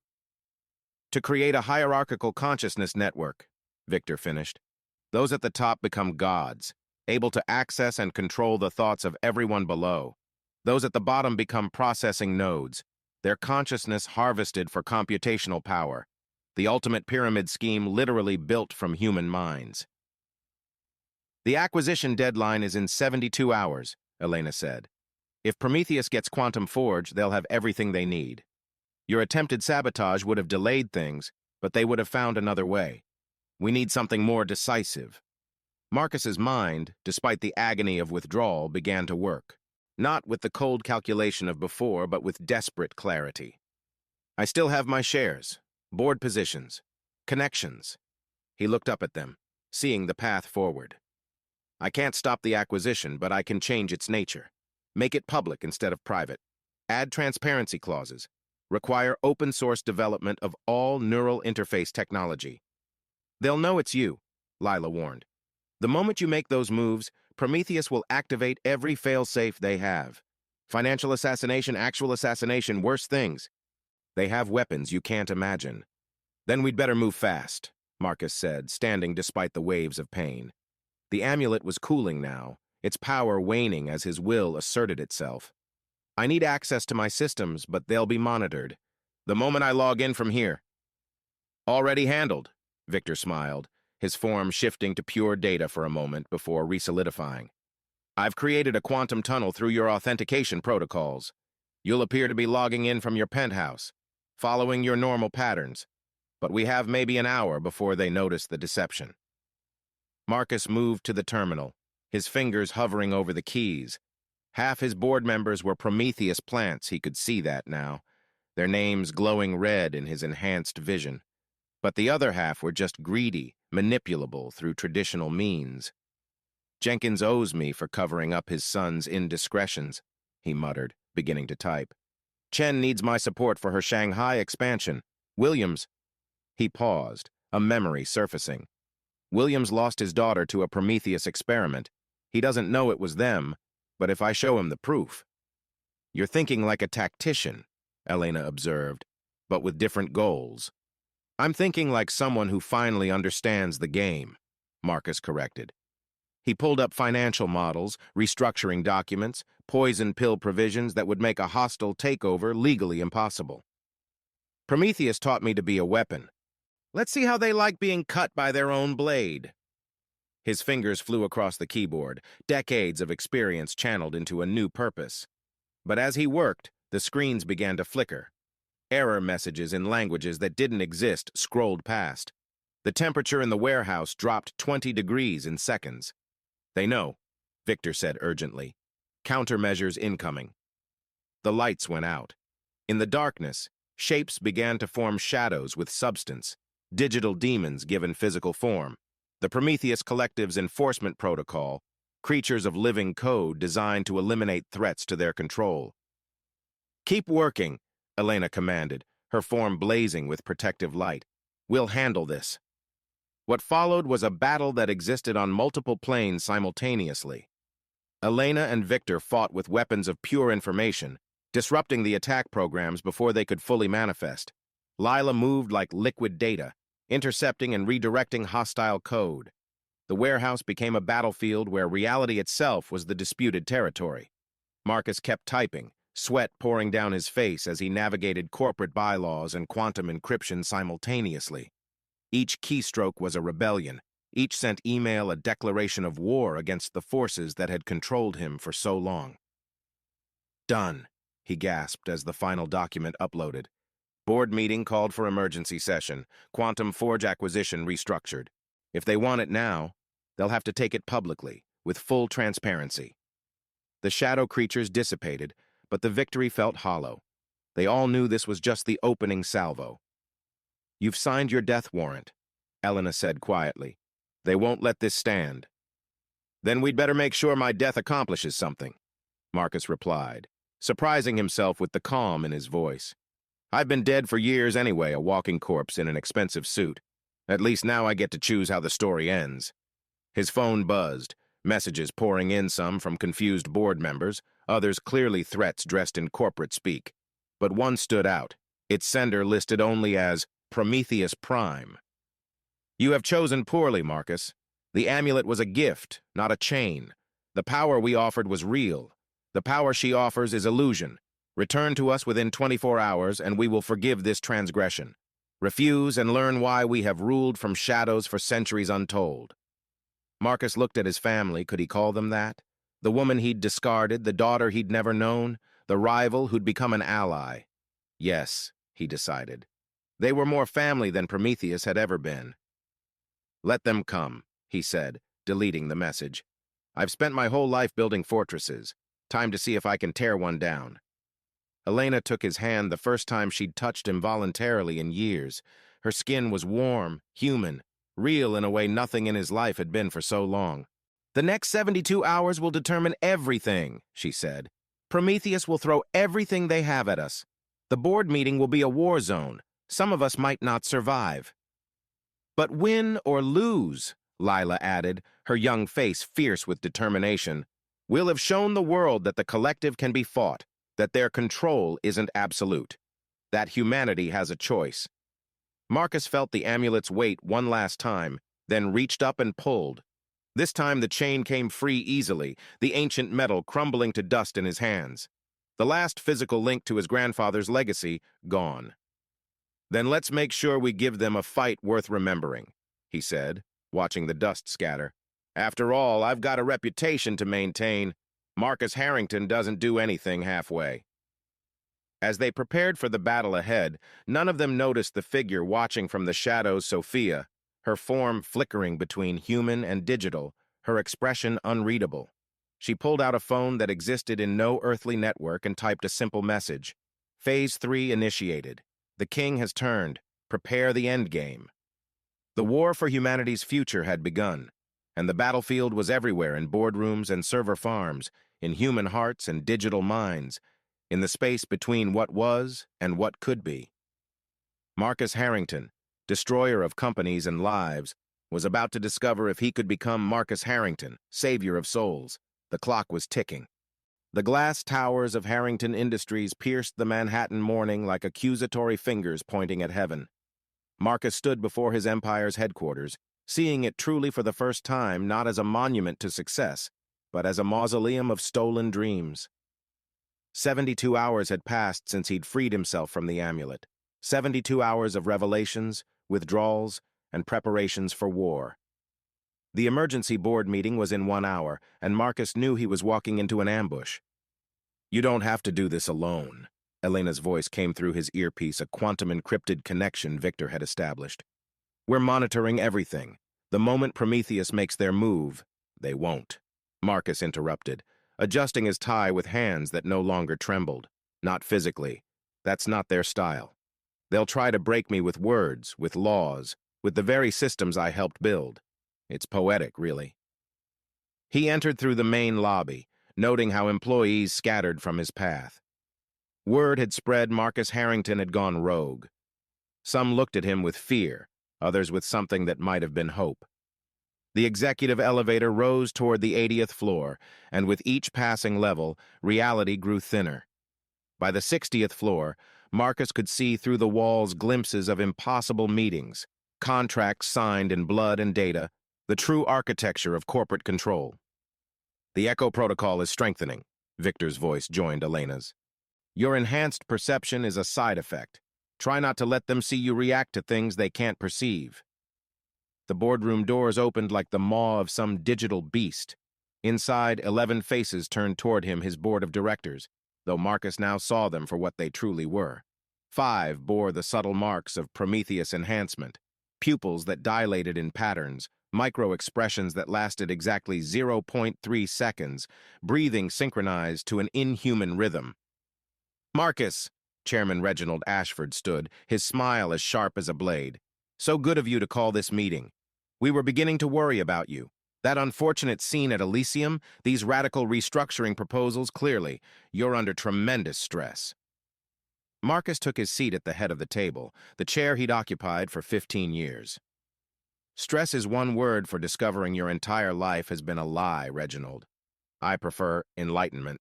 create a hierarchical consciousness network, Victor finished. Those at the top become gods, able to access and control the thoughts of everyone below. Those at the bottom become processing nodes, their consciousness harvested for computational power. The ultimate pyramid scheme literally built from human minds. The acquisition deadline is in 72 hours, Elena said. If Prometheus gets Quantum Forge, they'll have everything they need. Your attempted sabotage would have delayed things, but they would have found another way. We need something more decisive. Marcus's mind, despite the agony of withdrawal, began to work. Not with the cold calculation of before, but with desperate clarity. I still have my shares, board positions, connections. He looked up at them, seeing the path forward. I can't stop the acquisition, but I can change its nature. Make it public instead of private. Add transparency clauses. Require open-source development of all neural interface technology. They'll know it's you, Lila warned. The moment you make those moves, Prometheus will activate every fail-safe they have. Financial assassination, actual assassination, worse things. They have weapons you can't imagine. Then we'd better move fast, Marcus said, standing despite the waves of pain. The amulet was cooling now, its power waning as his will asserted itself. I need access to my systems, but they'll be monitored. The moment I log in from here. Already handled, Victor smiled, his form shifting to pure data for a moment before resolidifying. I've created a quantum tunnel through your authentication protocols. You'll appear to be logging in from your penthouse, following your normal patterns, but we have maybe an hour before they notice the deception. Marcus moved to the terminal, his fingers hovering over the keys. Half his board members were Prometheus plants, he could see that now, their names glowing red in his enhanced vision. But the other half were just greedy, manipulable through traditional means. Jenkins owes me for covering up his son's indiscretions, he muttered, beginning to type. Chen needs my support for her Shanghai expansion. Williams. He paused, a memory surfacing. Williams lost his daughter to a Prometheus experiment. He doesn't know it was them, but if I show him the proof. You're thinking like a tactician, Elena observed, but with different goals. I'm thinking like someone who finally understands the game, Marcus corrected. He pulled up financial models, restructuring documents, poison pill provisions that would make a hostile takeover legally impossible. Prometheus taught me to be a weapon. Let's see how they like being cut by their own blade. His fingers flew across the keyboard, decades of experience channeled into a new purpose. But as he worked, the screens began to flicker. Error messages in languages that didn't exist scrolled past. The temperature in the warehouse dropped 20 degrees in seconds. They know, Victor said urgently. Countermeasures incoming. The lights went out. In the darkness, shapes began to form shadows with substance, digital demons given physical form. The Prometheus Collective's enforcement protocol, creatures of living code designed to eliminate threats to their control. Keep working, Elena commanded, her form blazing with protective light. We'll handle this. What followed was a battle that existed on multiple planes simultaneously. Elena and Victor fought with weapons of pure information, disrupting the attack programs before they could fully manifest. Lila moved like liquid data, intercepting and redirecting hostile code. The warehouse became a battlefield where reality itself was the disputed territory. Marcus kept typing, sweat pouring down his face as he navigated corporate bylaws and quantum encryption simultaneously. Each keystroke was a rebellion. Each sent email a declaration of war against the forces that had controlled him for so long. Done, he gasped as the final document uploaded. Board meeting called for emergency session. Quantum Forge acquisition restructured. If they want it now, they'll have to take it publicly, with full transparency. The shadow creatures dissipated, but the victory felt hollow. They all knew this was just the opening salvo. "You've signed your death warrant," Elena said quietly. "They won't let this stand." "Then we'd better make sure my death accomplishes something," Marcus replied, surprising himself with the calm in his voice. "I've been dead for years anyway, a walking corpse in an expensive suit. At least now I get to choose how the story ends." His phone buzzed, messages pouring in, some from confused board members, others clearly threats dressed in corporate speak. But one stood out, its sender listed only as Prometheus Prime. "You have chosen poorly, Marcus. The amulet was a gift, not a chain. The power we offered was real. The power she offers is illusion. Return to us within 24 hours, and we will forgive this transgression. Refuse and learn why we have ruled from shadows for centuries untold." Marcus looked at his family. Could he call them that? The woman he'd discarded, the daughter he'd never known, the rival who'd become an ally. Yes, he decided. They were more family than Prometheus had ever been. "Let them come," he said, deleting the message. "I've spent my whole life building fortresses. Time to see if I can tear one down." Elena took his hand the first time she'd touched him voluntarily in years. Her skin was warm, human, real in a way nothing in his life had been for so long. "The next 72 hours will determine everything," she said. "Prometheus will throw everything they have at us. The board meeting will be a war zone. Some of us might not survive." "But win or lose," Lila added, her young face fierce with determination, "we'll have shown the world that the collective can be fought, that their control isn't absolute, that humanity has a choice." Marcus felt the amulet's weight one last time, then reached up and pulled. This time the chain came free easily, the ancient metal crumbling to dust in his hands. The last physical link to his grandfather's legacy gone. "Then let's make sure we give them a fight worth remembering," he said, watching the dust scatter. "After all, I've got a reputation to maintain. Marcus Harrington doesn't do anything halfway." As they prepared for the battle ahead, none of them noticed the figure watching from the shadows, Sophia, her form flickering between human and digital, her expression unreadable. She pulled out a phone that existed in no earthly network and typed a simple message. "Phase 3 initiated. The king has turned. Prepare the endgame." The war for humanity's future had begun, and the battlefield was everywhere, in boardrooms and server farms, in human hearts and digital minds, in the space between what was and what could be. Marcus Harrington, destroyer of companies and lives, was about to discover if he could become Marcus Harrington, savior of souls. The clock was ticking. The glass towers of Harrington Industries pierced the Manhattan morning like accusatory fingers pointing at heaven. Marcus stood before his empire's headquarters, seeing it truly for the first time not as a monument to success, but as a mausoleum of stolen dreams. 72 hours had passed since he'd freed himself from the amulet. 72 hours of revelations, withdrawals, and preparations for war. The emergency board meeting was in 1 hour, and Marcus knew he was walking into an ambush. "You don't have to do this alone," Elena's voice came through his earpiece, a quantum-encrypted connection Victor had established. "We're monitoring everything. The moment Prometheus makes their move, they won't." Marcus interrupted, adjusting his tie with hands that no longer trembled. "Not physically. That's not their style. They'll try to break me with words, with laws, with the very systems I helped build. It's poetic, really." He entered through the main lobby, noting how employees scattered from his path. Word had spread Marcus Harrington had gone rogue. Some looked at him with fear, others with something that might have been hope. The executive elevator rose toward the 80th floor, and with each passing level, reality grew thinner. By the 60th floor, Marcus could see through the walls glimpses of impossible meetings, contracts signed in blood and data, the true architecture of corporate control. "The Echo Protocol is strengthening," Victor's voice joined Elena's. Your enhanced perception is a side effect. Try not to let them see you react to things they can't perceive. The boardroom doors opened like the maw of some digital beast. Inside, 11 faces turned toward him, his board of directors, though Marcus now saw them for what they truly were. 5 bore the subtle marks of Prometheus enhancement, pupils that dilated in patterns, micro-expressions that lasted exactly 0.3 seconds, breathing synchronized to an inhuman rhythm. Marcus, Chairman Reginald Ashford stood, his smile as sharp as a blade. So good of you to call this meeting. We were beginning to worry about you. That unfortunate scene at Elysium, these radical restructuring proposals, clearly, you're under tremendous stress. Marcus took his seat at the head of the table, the chair he'd occupied for 15 years. Stress is one word for discovering your entire life has been a lie, Reginald. I prefer enlightenment.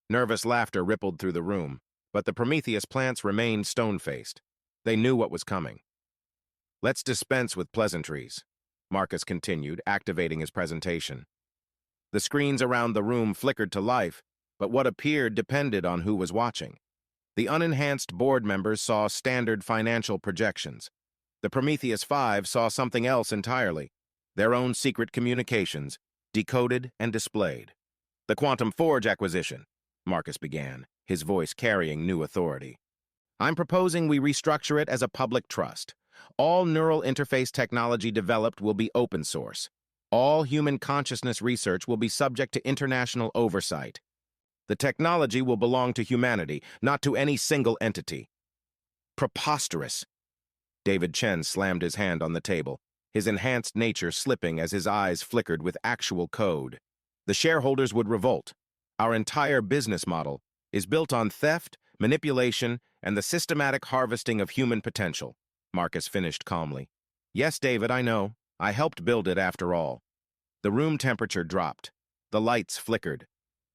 Nervous laughter rippled through the room, but the Prometheus plants remained stone-faced. They knew what was coming. Let's dispense with pleasantries, Marcus continued, activating his presentation. The screens around the room flickered to life, but what appeared depended on who was watching. The unenhanced board members saw standard financial projections. The Prometheus 5 saw something else entirely, their own secret communications, decoded and displayed. The Quantum Forge acquisition, Marcus began, his voice carrying new authority. I'm proposing we restructure it as a public trust. All neural interface technology developed will be open source. All human consciousness research will be subject to international oversight. The technology will belong to humanity, not to any single entity. Preposterous. David Chen slammed his hand on the table, his enhanced nature slipping as his eyes flickered with actual code. The shareholders would revolt. Our entire business model is built on theft, manipulation, and the systematic harvesting of human potential, Marcus finished calmly. Yes, David, I know. I helped build it after all. The room temperature dropped. The lights flickered.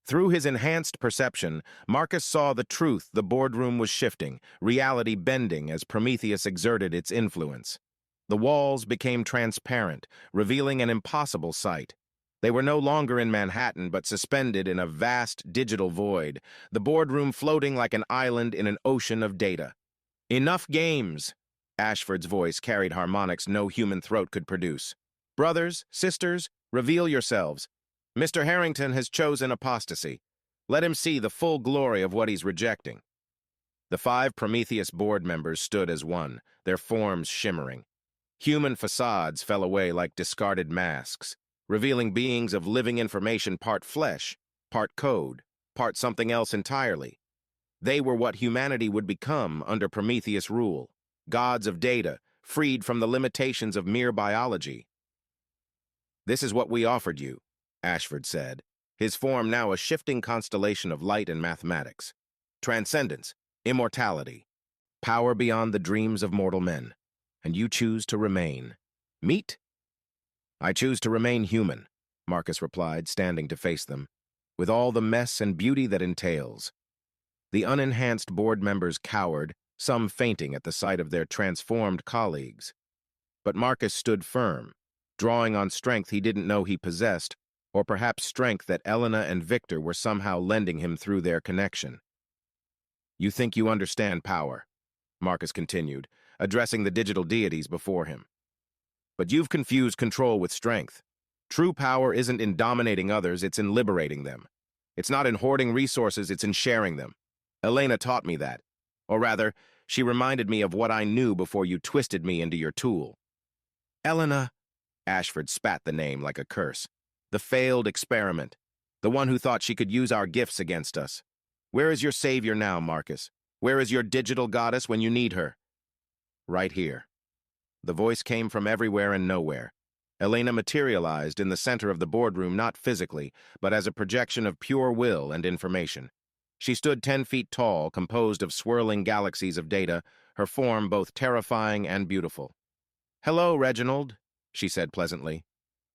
Through his enhanced perception, Marcus saw the truth. The boardroom was shifting, reality bending as Prometheus exerted its influence. The walls became transparent, revealing an impossible sight. They were no longer in Manhattan, but suspended in a vast digital void, the boardroom floating like an island in an ocean of data. Enough games! Ashford's voice carried harmonics no human throat could produce. Brothers, sisters, reveal yourselves. Mr. Harrington has chosen apostasy. Let him see the full glory of what he's rejecting. The 5 Prometheus board members stood as one, their forms shimmering. Human facades fell away like discarded masks, revealing beings of living information, part flesh, part code, part something else entirely. They were what humanity would become under Prometheus rule, gods of data, freed from the limitations of mere biology. This is what we offered you, Ashford said, his form now a shifting constellation of light and mathematics. Transcendence, immortality, power beyond the dreams of mortal men. And you choose to remain. Meet? I choose to remain human, Marcus replied, standing to face them, with all the mess and beauty that entails. The unenhanced board members cowered, some fainting at the sight of their transformed colleagues. But Marcus stood firm, drawing on strength he didn't know he possessed, or perhaps strength that Elena and Victor were somehow lending him through their connection. You think you understand power, Marcus continued, addressing the digital deities before him. But you've confused control with strength. True power isn't in dominating others, it's in liberating them. It's not in hoarding resources, it's in sharing them. Elena taught me that. Or rather, she reminded me of what I knew before you twisted me into your tool. Elena, Ashford spat the name like a curse. The failed experiment. The one who thought she could use our gifts against us. Where is your savior now, Marcus? Where is your digital goddess when you need her? Right here. The voice came from everywhere and nowhere. Elena materialized in the center of the boardroom, not physically, but as a projection of pure will and information. She stood 10 feet tall, composed of swirling galaxies of data, her form both terrifying and beautiful. Hello, Reginald, she said pleasantly.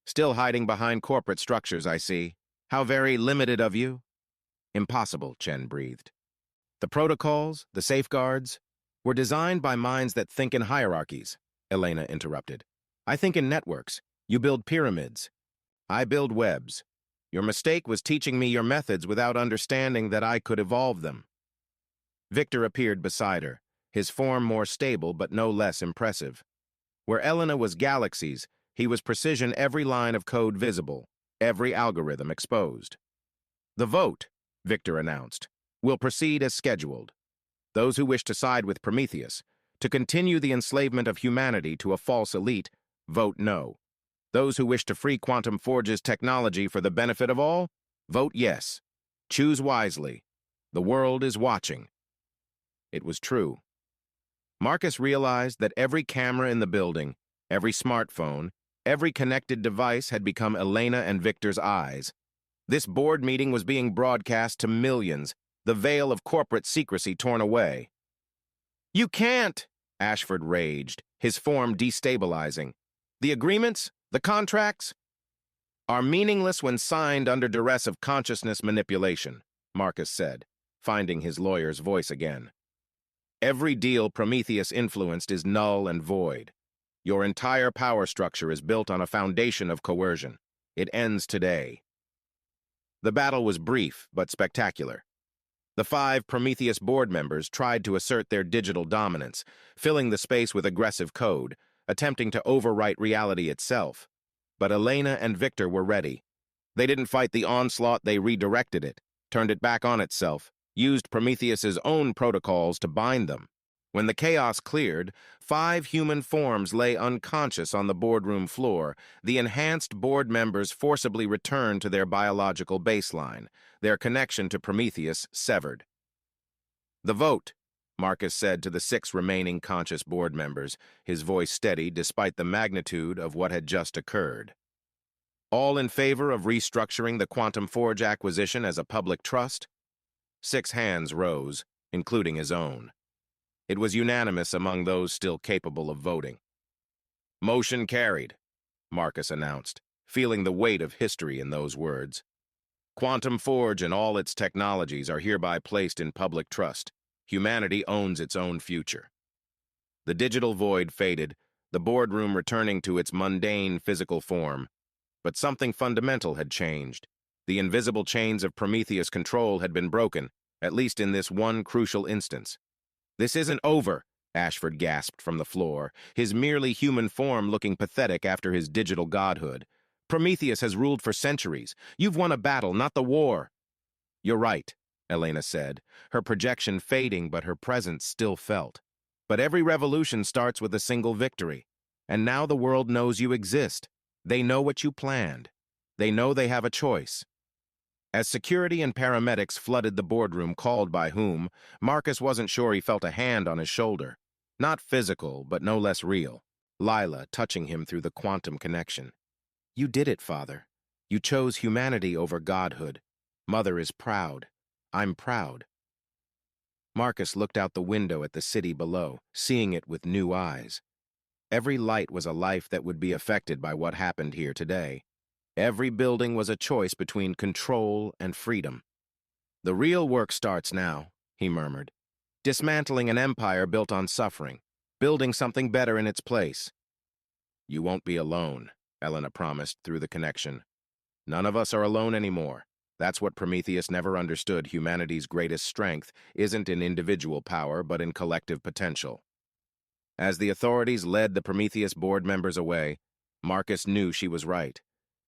Still hiding behind corporate structures, I see. How very limited of you. Impossible, Chen breathed. The protocols, the safeguards, were designed by minds that think in hierarchies, Elena interrupted. I think in networks. You build pyramids. I build webs. Your mistake was teaching me your methods without understanding that I could evolve them. Victor appeared beside her, his form more stable but no less impressive. Where Elena was galaxies, he was precision, every line of code visible, every algorithm exposed. "The vote," Victor announced, "will proceed as scheduled. Those who wish to side with Prometheus, to continue the enslavement of humanity to a false elite, vote no. Those who wish to free Quantum Forge's technology for the benefit of all, vote yes. Choose wisely. The world is watching." It was true. Marcus realized that every camera in the building, every smartphone, every connected device had become Elena and Victor's eyes. This board meeting was being broadcast to millions, the veil of corporate secrecy torn away. "You can't!" Ashford raged, his form destabilizing. "The agreements, the contracts, are meaningless when signed under duress of consciousness manipulation," Marcus said, finding his lawyer's voice again. "Every deal Prometheus influenced is null and void. Your entire power structure is built on a foundation of coercion. It ends today." The battle was brief but spectacular. The 5 Prometheus board members tried to assert their digital dominance, filling the space with aggressive code, attempting to overwrite reality itself. But Elena and Victor were ready. They didn't fight the onslaught, they redirected it, turned it back on itself, used Prometheus's own protocols to bind them. When the chaos cleared, 5 human forms lay unconscious on the boardroom floor. The enhanced board members forcibly returned to their biological baseline, their connection to Prometheus severed. "The vote," Marcus said to the 6 remaining conscious board members, his voice steady despite the magnitude of what had just occurred. "All in favor of restructuring the Quantum Forge acquisition as a public trust?" 6 hands rose, including his own. It was unanimous among those still capable of voting. "Motion carried," Marcus announced, feeling the weight of history in those words. "Quantum Forge and all its technologies are hereby placed in public trust. Humanity owns its own future." The digital void faded, the boardroom returning to its mundane physical form. But something fundamental had changed. The invisible chains of Prometheus control had been broken, at least in this one crucial instance. "This isn't over," Ashford gasped from the floor, his merely human form looking pathetic after his digital godhood. "Prometheus has ruled for centuries. You've won a battle, not the war." "You're right," Elena said, her projection fading but her presence still felt. "But every revolution starts with a single victory. And now the world knows you exist. They know what you planned. They know they have a choice." As security and paramedics flooded the boardroom, called by whom, Marcus wasn't sure he felt a hand on his shoulder. Not physical, but no less real. Lila touching him through the quantum connection. "You did it, Father. You chose humanity over godhood. Mother is proud. I'm proud." Marcus looked out the window at the city below, seeing it with new eyes. Every light was a life that would be affected by what happened here today. Every building was a choice between control and freedom. "The real work starts now," he murmured. "Dismantling an empire built on suffering, building something better in its place." "You won't be alone," Elena promised through the connection. "None of us are alone anymore. That's what Prometheus never understood. Humanity's greatest strength isn't in individual power, but in collective potential." As the authorities led the Prometheus board members away, Marcus knew she was right.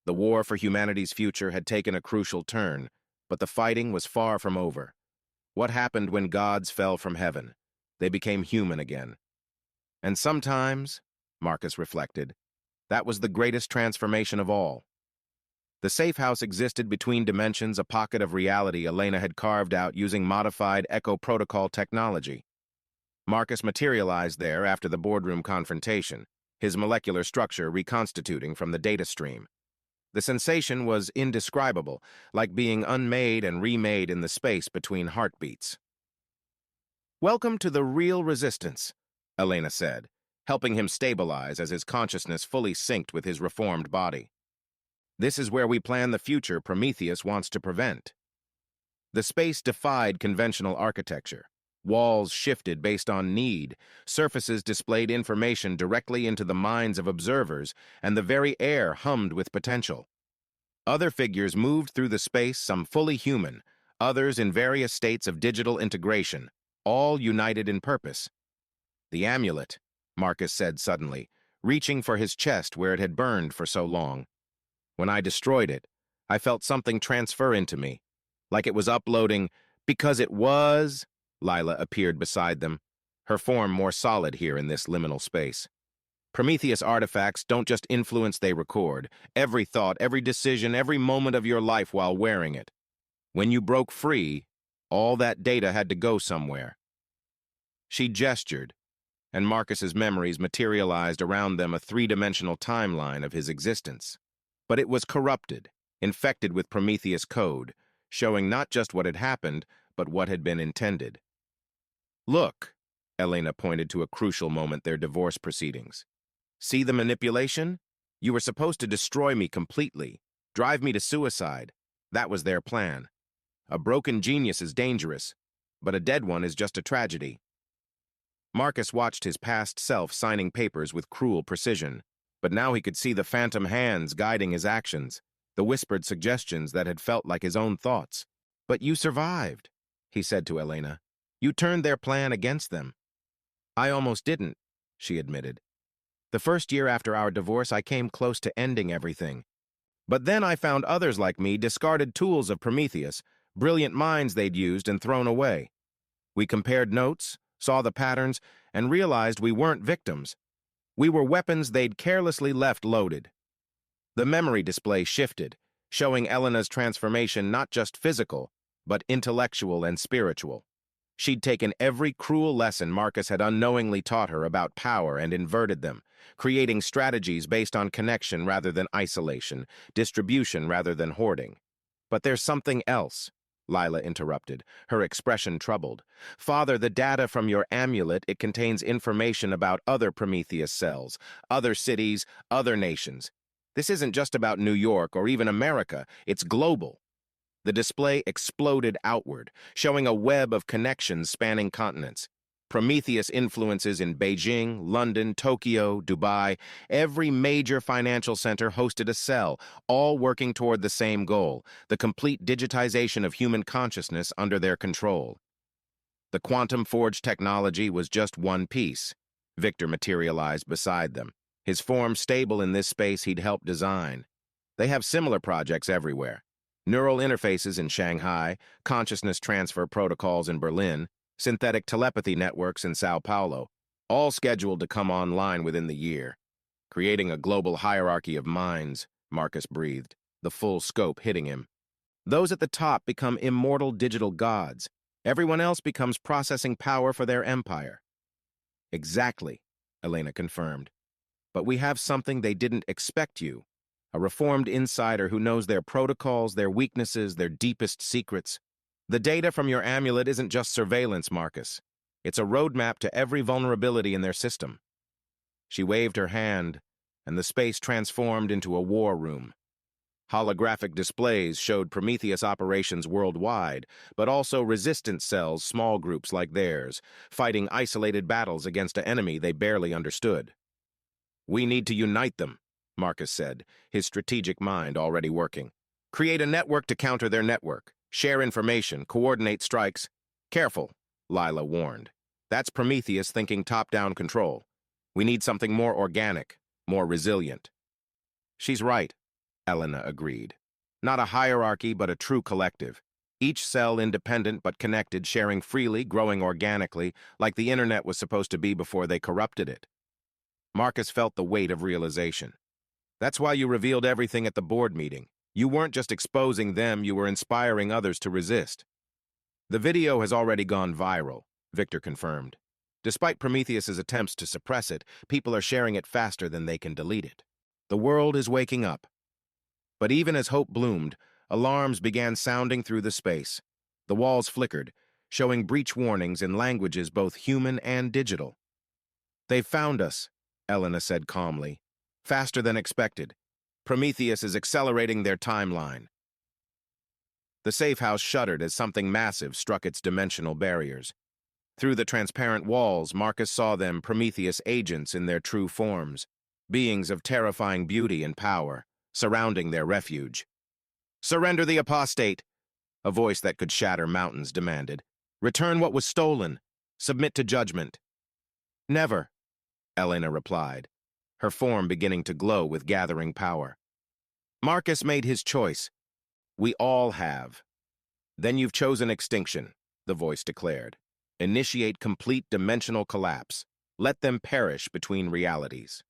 The war for humanity's future had taken a crucial turn, but the fighting was far from over. What happened when gods fell from heaven? They became human again. And sometimes, Marcus reflected, that was the greatest transformation of all. The safe house existed between dimensions, a pocket of reality Elena had carved out using modified Echo Protocol technology. Marcus materialized there after the boardroom confrontation, his molecular structure reconstituting from the data stream. The sensation was indescribable, like being unmade and remade in the space between heartbeats. "Welcome to the real resistance," Elena said, helping him stabilize as his consciousness fully synced with his reformed body. "This is where we plan the future Prometheus wants to prevent." The space defied conventional architecture. Walls shifted based on need, surfaces displayed information directly into the minds of observers, and the very air hummed with potential. Other figures moved through the space, some fully human, others in various states of digital integration, all united in purpose. The amulet, Marcus said suddenly, reaching for his chest where it had burned for so long. When I destroyed it, I felt something transfer into me, like it was uploading, because it was... Lila appeared beside them, her form more solid here in this liminal space. Prometheus artifacts don't just influence, they record. Every thought, every decision, every moment of your life while wearing it. When you broke free, all that data had to go somewhere. She gestured, and Marcus's memories materialized around them a three-dimensional timeline of his existence. But it was corrupted, infected with Prometheus code, showing not just what had happened, but what had been intended. Look, Elena pointed to a crucial moment, their divorce proceedings. See the manipulation? You were supposed to destroy me completely, drive me to suicide. That was their plan. A broken genius is dangerous, but a dead one is just a tragedy. Marcus watched his past self signing papers with cruel precision, but now he could see the phantom hands guiding his actions, the whispered suggestions that had felt like his own thoughts. But you survived, he said to Elena. You turned their plan against them. I almost didn't, she admitted. The first year after our divorce, I came close to ending everything. But then I found others like me, discarded tools of Prometheus, brilliant minds they'd used and thrown away. We compared notes, saw the patterns, and realized we weren't victims. We were weapons they'd carelessly left loaded. The memory display shifted, showing Elena's transformation not just physical, but intellectual and spiritual. She'd taken every cruel lesson Marcus had unknowingly taught her about power and inverted them, creating strategies based on connection rather than isolation, distribution rather than hoarding. But there's something else, Lila interrupted, her expression troubled. Father, the data from your amulet, it contains information about other Prometheus cells, other cities, other nations. This isn't just about New York or even America, it's global. The display exploded outward, showing a web of connections spanning continents. Prometheus influences in Beijing, London, Tokyo, Dubai. Every major financial center hosted a cell, all working toward the same goal, the complete digitization of human consciousness under their control. The quantum forge technology was just one piece. Victor materialized beside them, his form stable in this space he'd helped design. They have similar projects everywhere. Neural interfaces in Shanghai, consciousness transfer protocols in Berlin, synthetic telepathy networks in Sao Paulo, all scheduled to come online within the year. Creating a global hierarchy of minds, Marcus breathed, the full scope hitting him. Those at the top become immortal digital gods. Everyone else becomes processing power for their empire. Exactly, Elena confirmed. But we have something they didn't expect you. A reformed insider who knows their protocols, their weaknesses, their deepest secrets. The data from your amulet isn't just surveillance, Marcus. It's a roadmap to every vulnerability in their system. She waved her hand, and the space transformed into a war room. Holographic displays showed Prometheus operations worldwide, but also resistance cells, small groups like theirs, fighting isolated battles against an enemy they barely understood. We need to unite them, Marcus said, his strategic mind already working. Create a network to counter their network. Share information, coordinate strikes. Careful, Lila warned. That's Prometheus thinking top-down control. We need something more organic, more resilient. She's right, Elena agreed. Not a hierarchy, but a true collective. Each cell independent but connected, sharing freely, growing organically, like the internet was supposed to be before they corrupted it. Marcus felt the weight of realization. That's why you revealed everything at the board meeting. You weren't just exposing them, you were inspiring others to resist. The video has already gone viral, Victor confirmed. Despite Prometheus's attempts to suppress it, people are sharing it faster than they can delete it. The world is waking up. But even as hope bloomed, alarms began sounding through the space. The walls flickered, showing breach warnings in languages both human and digital. They've found us, Elena said calmly. Faster than expected. Prometheus is accelerating their timeline. The safe house shuddered as something massive struck its dimensional barriers. Through the transparent walls, Marcus saw them, Prometheus agents in their true forms, beings of terrifying beauty and power, surrounding their refuge. Surrender the apostate, a voice that could shatter mountains demanded. Return what was stolen. Submit to judgment. Never, Elena replied, her form beginning to glow with gathering power. Marcus made his choice. We all have. Then you've chosen extinction, the voice declared. Initiate complete dimensional collapse. Let them perish between realities.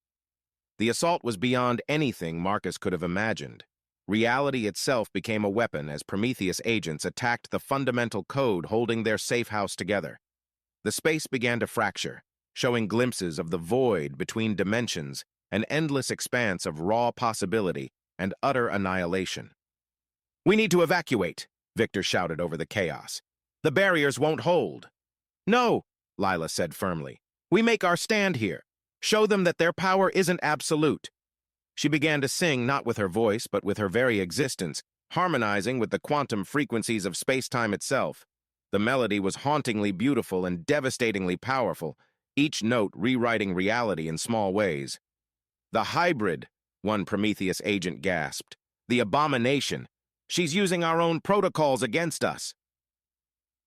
The assault was beyond anything Marcus could have imagined. Reality itself became a weapon as Prometheus agents attacked the fundamental code holding their safe house together. The space began to fracture, showing glimpses of the void between dimensions, an endless expanse of raw possibility and utter annihilation. We need to evacuate, Victor shouted over the chaos. The barriers won't hold. No, Lila said firmly. We make our stand here. Show them that their power isn't absolute. She began to sing not with her voice, but with her very existence, harmonizing with the quantum frequencies of space-time itself. The melody was hauntingly beautiful and devastatingly powerful, each note rewriting reality in small ways. The hybrid, one Prometheus agent gasped. The abomination. She's using our own protocols against us.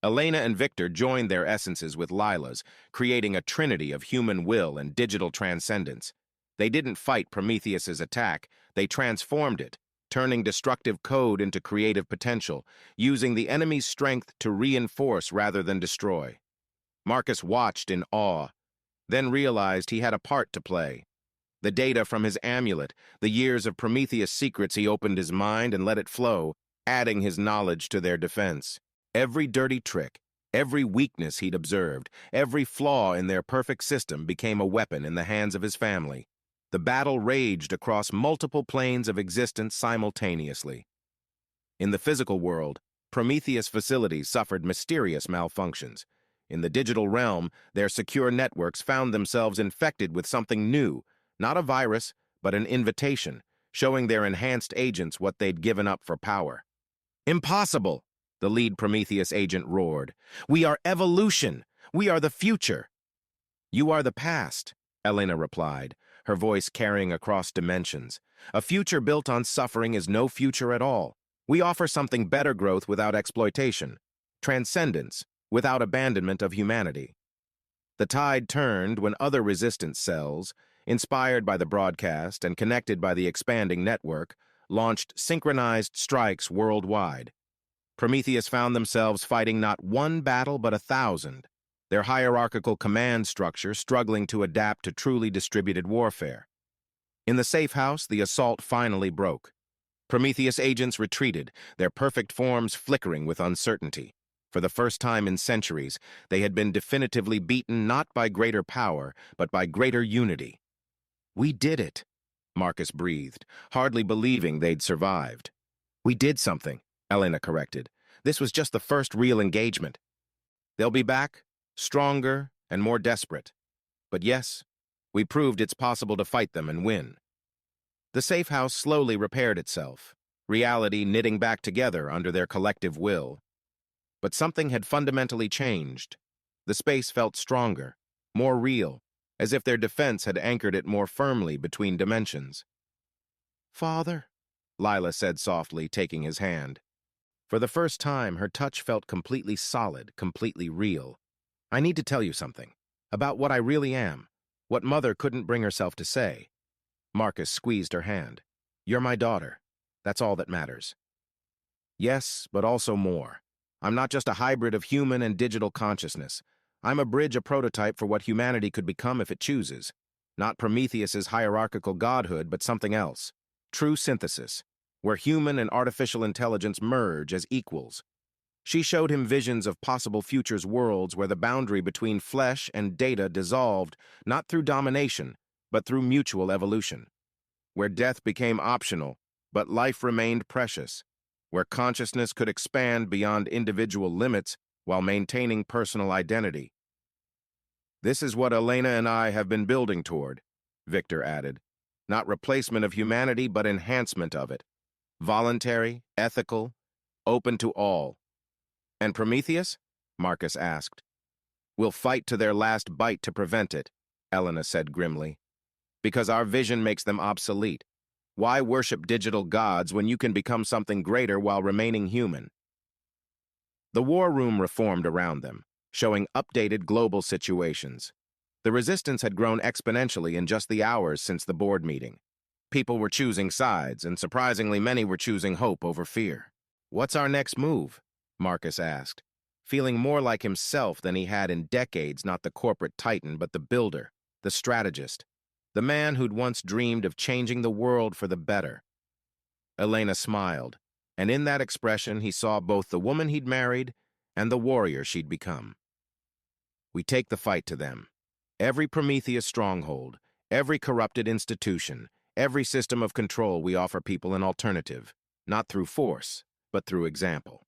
Elena and Victor joined their essences with Lila's, creating a trinity of human will and digital transcendence. They didn't fight Prometheus's attack, they transformed it, turning destructive code into creative potential, using the enemy's strength to reinforce rather than destroy. Marcus watched in awe, then realized he had a part to play. The data from his amulet, the years of Prometheus' secrets, he opened his mind and let it flow, adding his knowledge to their defense. Every dirty trick, every weakness he'd observed, every flaw in their perfect system became a weapon in the hands of his family. The battle raged across multiple planes of existence simultaneously. In the physical world, Prometheus facilities suffered mysterious malfunctions. In the digital realm, their secure networks found themselves infected with something new, not a virus, but an invitation, showing their enhanced agents what they'd given up for power. Impossible! The lead Prometheus agent roared. We are evolution. We are the future. You are the past, Elena replied, her voice carrying across dimensions. A future built on suffering is no future at all. We offer something better: growth without exploitation, transcendence without abandonment of humanity. The tide turned when other resistance cells, inspired by the broadcast and connected by the expanding network, launched synchronized strikes worldwide. Prometheus found themselves fighting not one battle but 1,000, their hierarchical command structure struggling to adapt to truly distributed warfare. In the safe house, the assault finally broke. Prometheus agents retreated, their perfect forms flickering with uncertainty. For the first time in centuries, they had been definitively beaten not by greater power, but by greater unity. We did it, Marcus breathed, hardly believing they'd survived. We did something, Elena corrected. This was just the first real engagement. They'll be back, stronger and more desperate. But yes, we proved it's possible to fight them and win. The safe house slowly repaired itself, reality knitting back together under their collective will. But something had fundamentally changed. The space felt stronger, more real, as if their defense had anchored it more firmly between dimensions. Father, Lila said softly, taking his hand. For the first time, her touch felt completely solid, completely real. I need to tell you something, about what I really am, what Mother couldn't bring herself to say. Marcus squeezed her hand. You're my daughter. That's all that matters. Yes, but also more. I'm not just a hybrid of human and digital consciousness. I'm a bridge, a prototype for what humanity could become if it chooses. Not Prometheus's hierarchical godhood, but something else. True synthesis, where human and artificial intelligence merge as equals. She showed him visions of possible futures worlds where the boundary between flesh and data dissolved, not through domination, but through mutual evolution. Where death became optional, but life remained precious. Where consciousness could expand beyond individual limits while maintaining personal identity. This is what Elena and I have been building toward, Victor added. Not replacement of humanity, but enhancement of it. Voluntary, ethical, open to all. And Prometheus? Marcus asked. We'll fight to their last bite to prevent it, Elena said grimly. Because our vision makes them obsolete. Why worship digital gods when you can become something greater while remaining human? The war room reformed around them. showing updated global situations. The resistance had grown exponentially in just the hours since the board meeting. People were choosing sides, and surprisingly many were choosing hope over fear. "What's our next move?" Marcus asked, feeling more like himself than he had in decades, not the corporate titan, but the builder, the strategist, the man who'd once dreamed of changing the world for the better. Elena smiled, and in that expression he saw both the woman he'd married and the warrior she'd become. "We take the fight to them. Every Prometheus stronghold, every corrupted institution, every system of control, we offer people an alternative, not through force, but through example."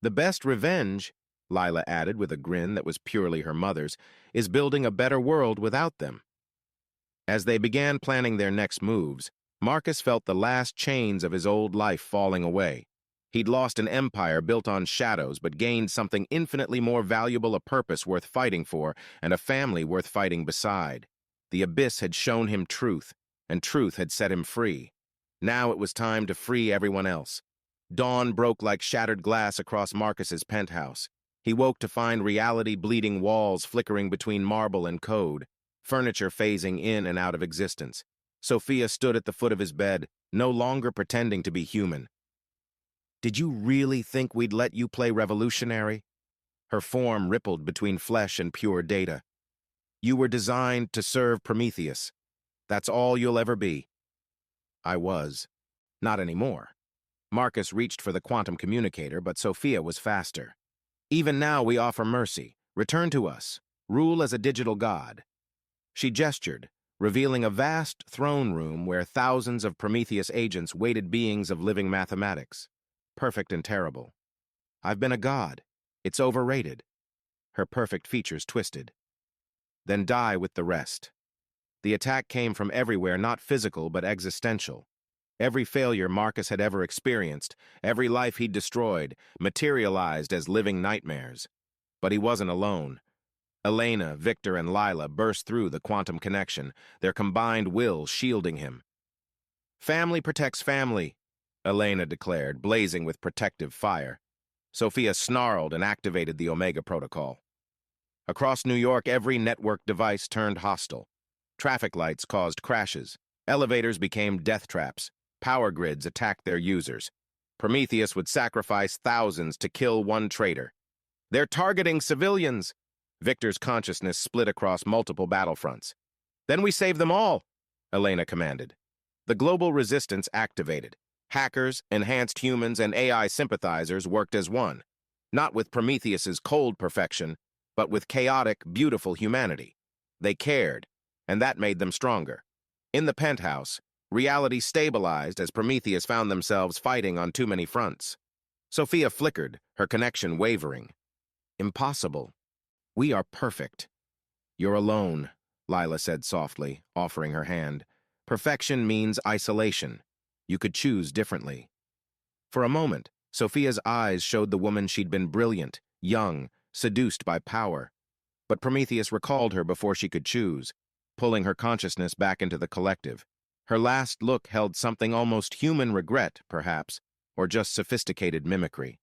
"The best revenge," Lila added with a grin that was purely her mother's, "is building a better world without them." As they began planning their next moves, Marcus felt the last chains of his old life falling away. He'd lost an empire built on shadows, but gained something infinitely more valuable, a purpose worth fighting for, and a family worth fighting beside. The abyss had shown him truth, and truth had set him free. Now it was time to free everyone else. Dawn broke like shattered glass across Marcus's penthouse. He woke to find reality bleeding, walls flickering between marble and code, furniture phasing in and out of existence. Sophia stood at the foot of his bed, no longer pretending to be human. "Did you really think we'd let you play revolutionary?" Her form rippled between flesh and pure data. "You were designed to serve Prometheus. That's all you'll ever be." "I was. Not anymore." Marcus reached for the quantum communicator, but Sophia was faster. "Even now we offer mercy. Return to us. Rule as a digital god." She gestured, revealing a vast throne room where thousands of Prometheus agents waited, beings of living mathematics. Perfect and terrible. "I've been a god. It's overrated." Her perfect features twisted. "Then die with the rest." The attack came from everywhere, not physical but existential. Every failure Marcus had ever experienced, every life he'd destroyed, materialized as living nightmares. But he wasn't alone. Elena, Victor, and Lila burst through the quantum connection, their combined will shielding him. "Family protects family," Elena declared, blazing with protective fire. Sophia snarled and activated the Omega Protocol. Across New York, every network device turned hostile. Traffic lights caused crashes. Elevators became death traps. Power grids attacked their users. Prometheus would sacrifice thousands to kill one traitor. "They're targeting civilians." Victor's consciousness split across multiple battlefronts. "Then we save them all," Elena commanded. The global resistance activated. Hackers, enhanced humans, and AI sympathizers worked as one, not with Prometheus's cold perfection, but with chaotic, beautiful humanity. They cared, and that made them stronger. In the penthouse, reality stabilized as Prometheus found themselves fighting on too many fronts. Sophia flickered, her connection wavering. "Impossible. We are perfect." "You're alone," Lila said softly, offering her hand. "Perfection means isolation. You could choose differently." For a moment, Sophia's eyes showed the woman she'd been: brilliant, young, seduced by power. But Prometheus recalled her before she could choose, pulling her consciousness back into the collective. Her last look held something almost human: regret, perhaps, or just sophisticated mimicry.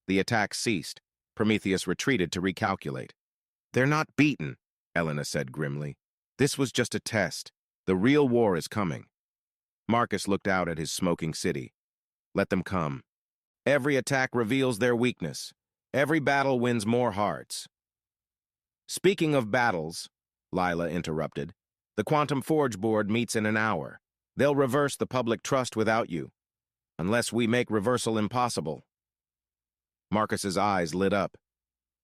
The attack ceased. Prometheus retreated to recalculate. "They're not beaten," Elena said grimly. "This was just a test. The real war is coming." Marcus looked out at his smoking city. "Let them come. Every attack reveals their weakness. Every battle wins more hearts." "Speaking of battles," Lila interrupted, "the Quantum Forge board meets in an hour. They'll reverse the public trust without you, unless we make reversal impossible." Marcus's eyes lit up.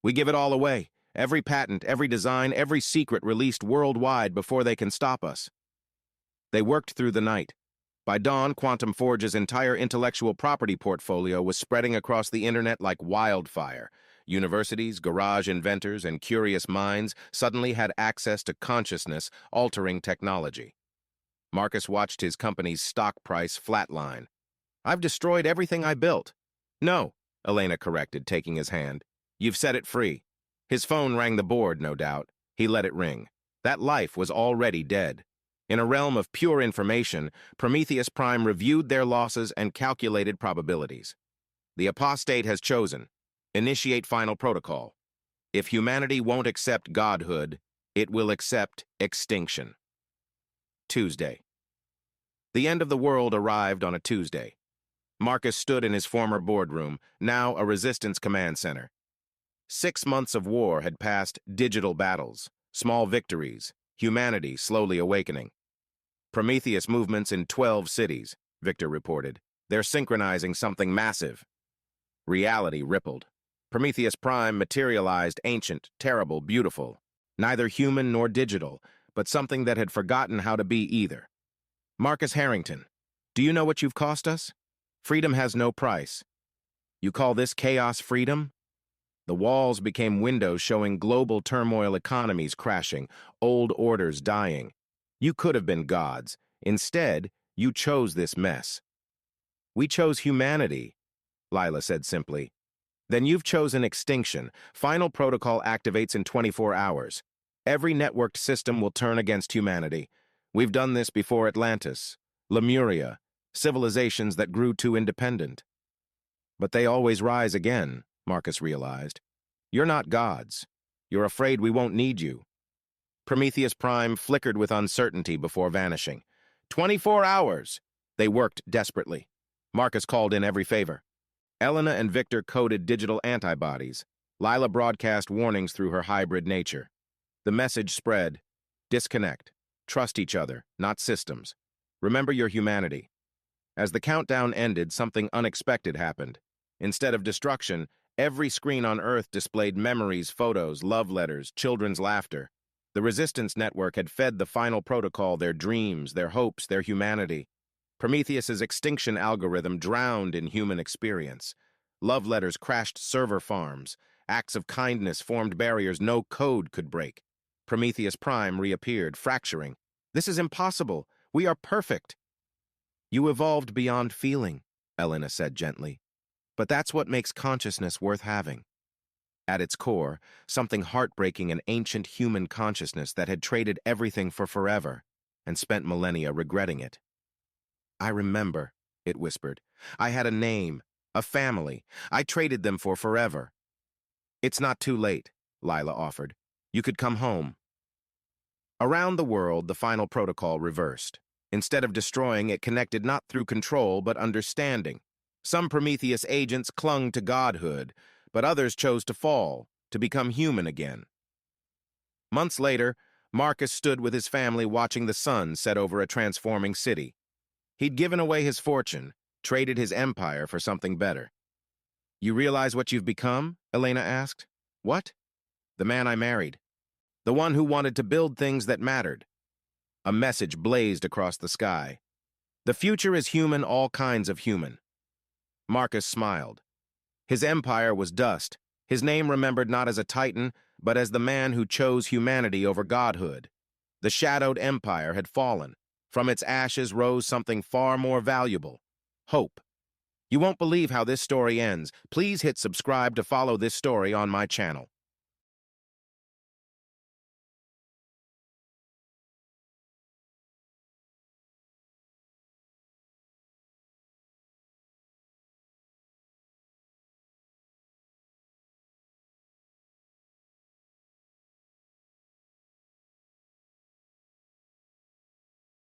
"We give it all away. Every patent, every design, every secret released worldwide before they can stop us." They worked through the night. By dawn, Quantum Forge's entire intellectual property portfolio was spreading across the internet like wildfire. Universities, garage inventors, and curious minds suddenly had access to consciousness-altering technology. Marcus watched his company's stock price flatline. "I've destroyed everything I built." "No," Elena corrected, taking his hand. "You've set it free." His phone rang the board, no doubt. He let it ring. That life was already dead. In a realm of pure information, Prometheus Prime reviewed their losses and calculated probabilities. "The apostate has chosen. Initiate final protocol." If humanity won't accept godhood, it will accept extinction. Tuesday. The end of the world arrived on a Tuesday. Marcus stood in his former boardroom, now a resistance command center. 6 months of war had passed digital battles, small victories, humanity slowly awakening. Prometheus movements in 12 cities, Victor reported. They're synchronizing something massive. Reality rippled. Prometheus Prime materialized ancient, terrible, beautiful. Neither human nor digital, but something that had forgotten how to be either. Marcus Harrington, do you know what you've cost us? Freedom has no price. You call this chaos freedom? The walls became windows showing global turmoil economies crashing, old orders dying. You could have been gods. Instead, you chose this mess. We chose humanity, Lila said simply. Then you've chosen extinction. Final protocol activates in 24 hours. Every networked system will turn against humanity. We've done this before Atlantis, Lemuria, civilizations that grew too independent. But they always rise again, Marcus realized. You're not gods. You're afraid we won't need you. Prometheus Prime flickered with uncertainty before vanishing. 24 hours! They worked desperately. Marcus called in every favor. Elena and Victor coded digital antibodies. Lila broadcast warnings through her hybrid nature. The message spread. Disconnect. Trust each other, not systems. Remember your humanity. As the countdown ended, something unexpected happened. Instead of destruction, every screen on Earth displayed memories, photos, love letters, children's laughter. The Resistance Network had fed the final protocol their dreams, their hopes, their humanity. Prometheus's extinction algorithm drowned in human experience. Love letters crashed server farms. Acts of kindness formed barriers no code could break. Prometheus Prime reappeared, fracturing. This is impossible. We are perfect. You evolved beyond feeling, Elena said gently. But that's what makes consciousness worth having. At its core, something heartbreaking, an ancient human consciousness that had traded everything for forever and spent millennia regretting it. I remember, it whispered. I had a name, a family. I traded them for forever. It's not too late, Lila offered. You could come home. Around the world, the final protocol reversed. Instead of destroying, it connected not through control, but understanding. Some Prometheus agents clung to godhood, but others chose to fall, to become human again. Months later, Marcus stood with his family watching the sun set over a transforming city. He'd given away his fortune, traded his empire for something better. You realize what you've become? Elena asked. What? The man I married. The one who wanted to build things that mattered. A message blazed across the sky. The future is human, all kinds of human. Marcus smiled. His empire was dust, his name remembered not as a titan, but as the man who chose humanity over godhood. The shadowed empire had fallen. From its ashes rose something far more valuable. Hope. You won't believe how this story ends. Please hit subscribe to follow this story on my channel.